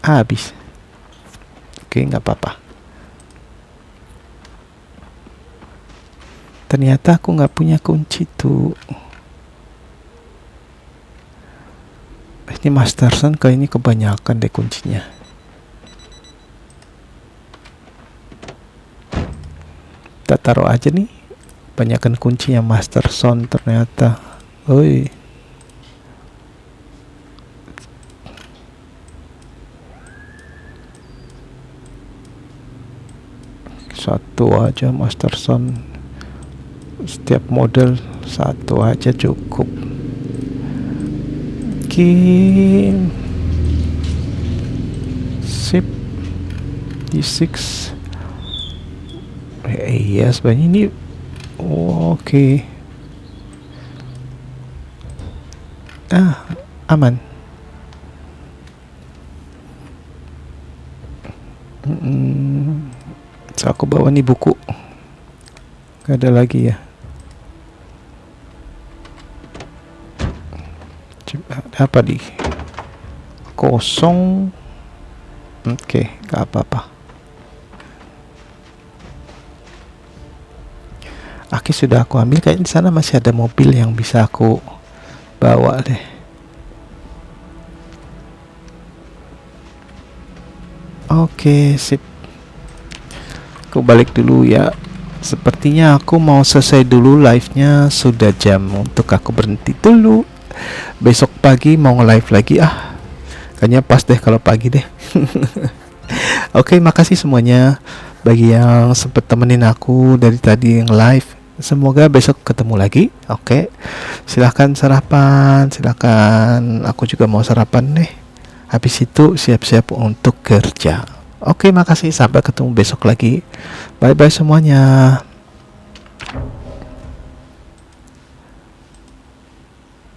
Habis. Oke, nggak apa-apa. Ternyata aku nggak punya kunci tuh. Ini Masterson kayaknya kebanyakan deh kuncinya. Kita taruh aja nih. Banyakkan kunci yang Masterson ternyata. Oi. Satu aja Masterson. Setiap model satu aja cukup. Oke. Sip. D6. Iya, sebenarnya ini oke. Aman. So, aku bawa nih buku. Gak ada lagi ya. Coba apa di kosong. Oke, gak apa-apa. Aki sudah aku ambil. Kayaknya di sana masih ada mobil yang bisa aku bawa deh. Oke, sip. Aku balik dulu ya. Sepertinya aku mau selesai dulu live-nya. Sudah jam untuk aku berhenti dulu. Besok pagi mau nge-live lagi. Kayaknya pas deh kalau pagi deh. Oke, makasih semuanya bagi yang sempat temenin aku dari tadi yang live. Semoga besok ketemu lagi. Oke, silahkan sarapan. Silahkan, aku juga mau sarapan nih. Habis itu siap-siap untuk kerja. Oke, makasih. Sampai ketemu besok lagi. Bye-bye semuanya.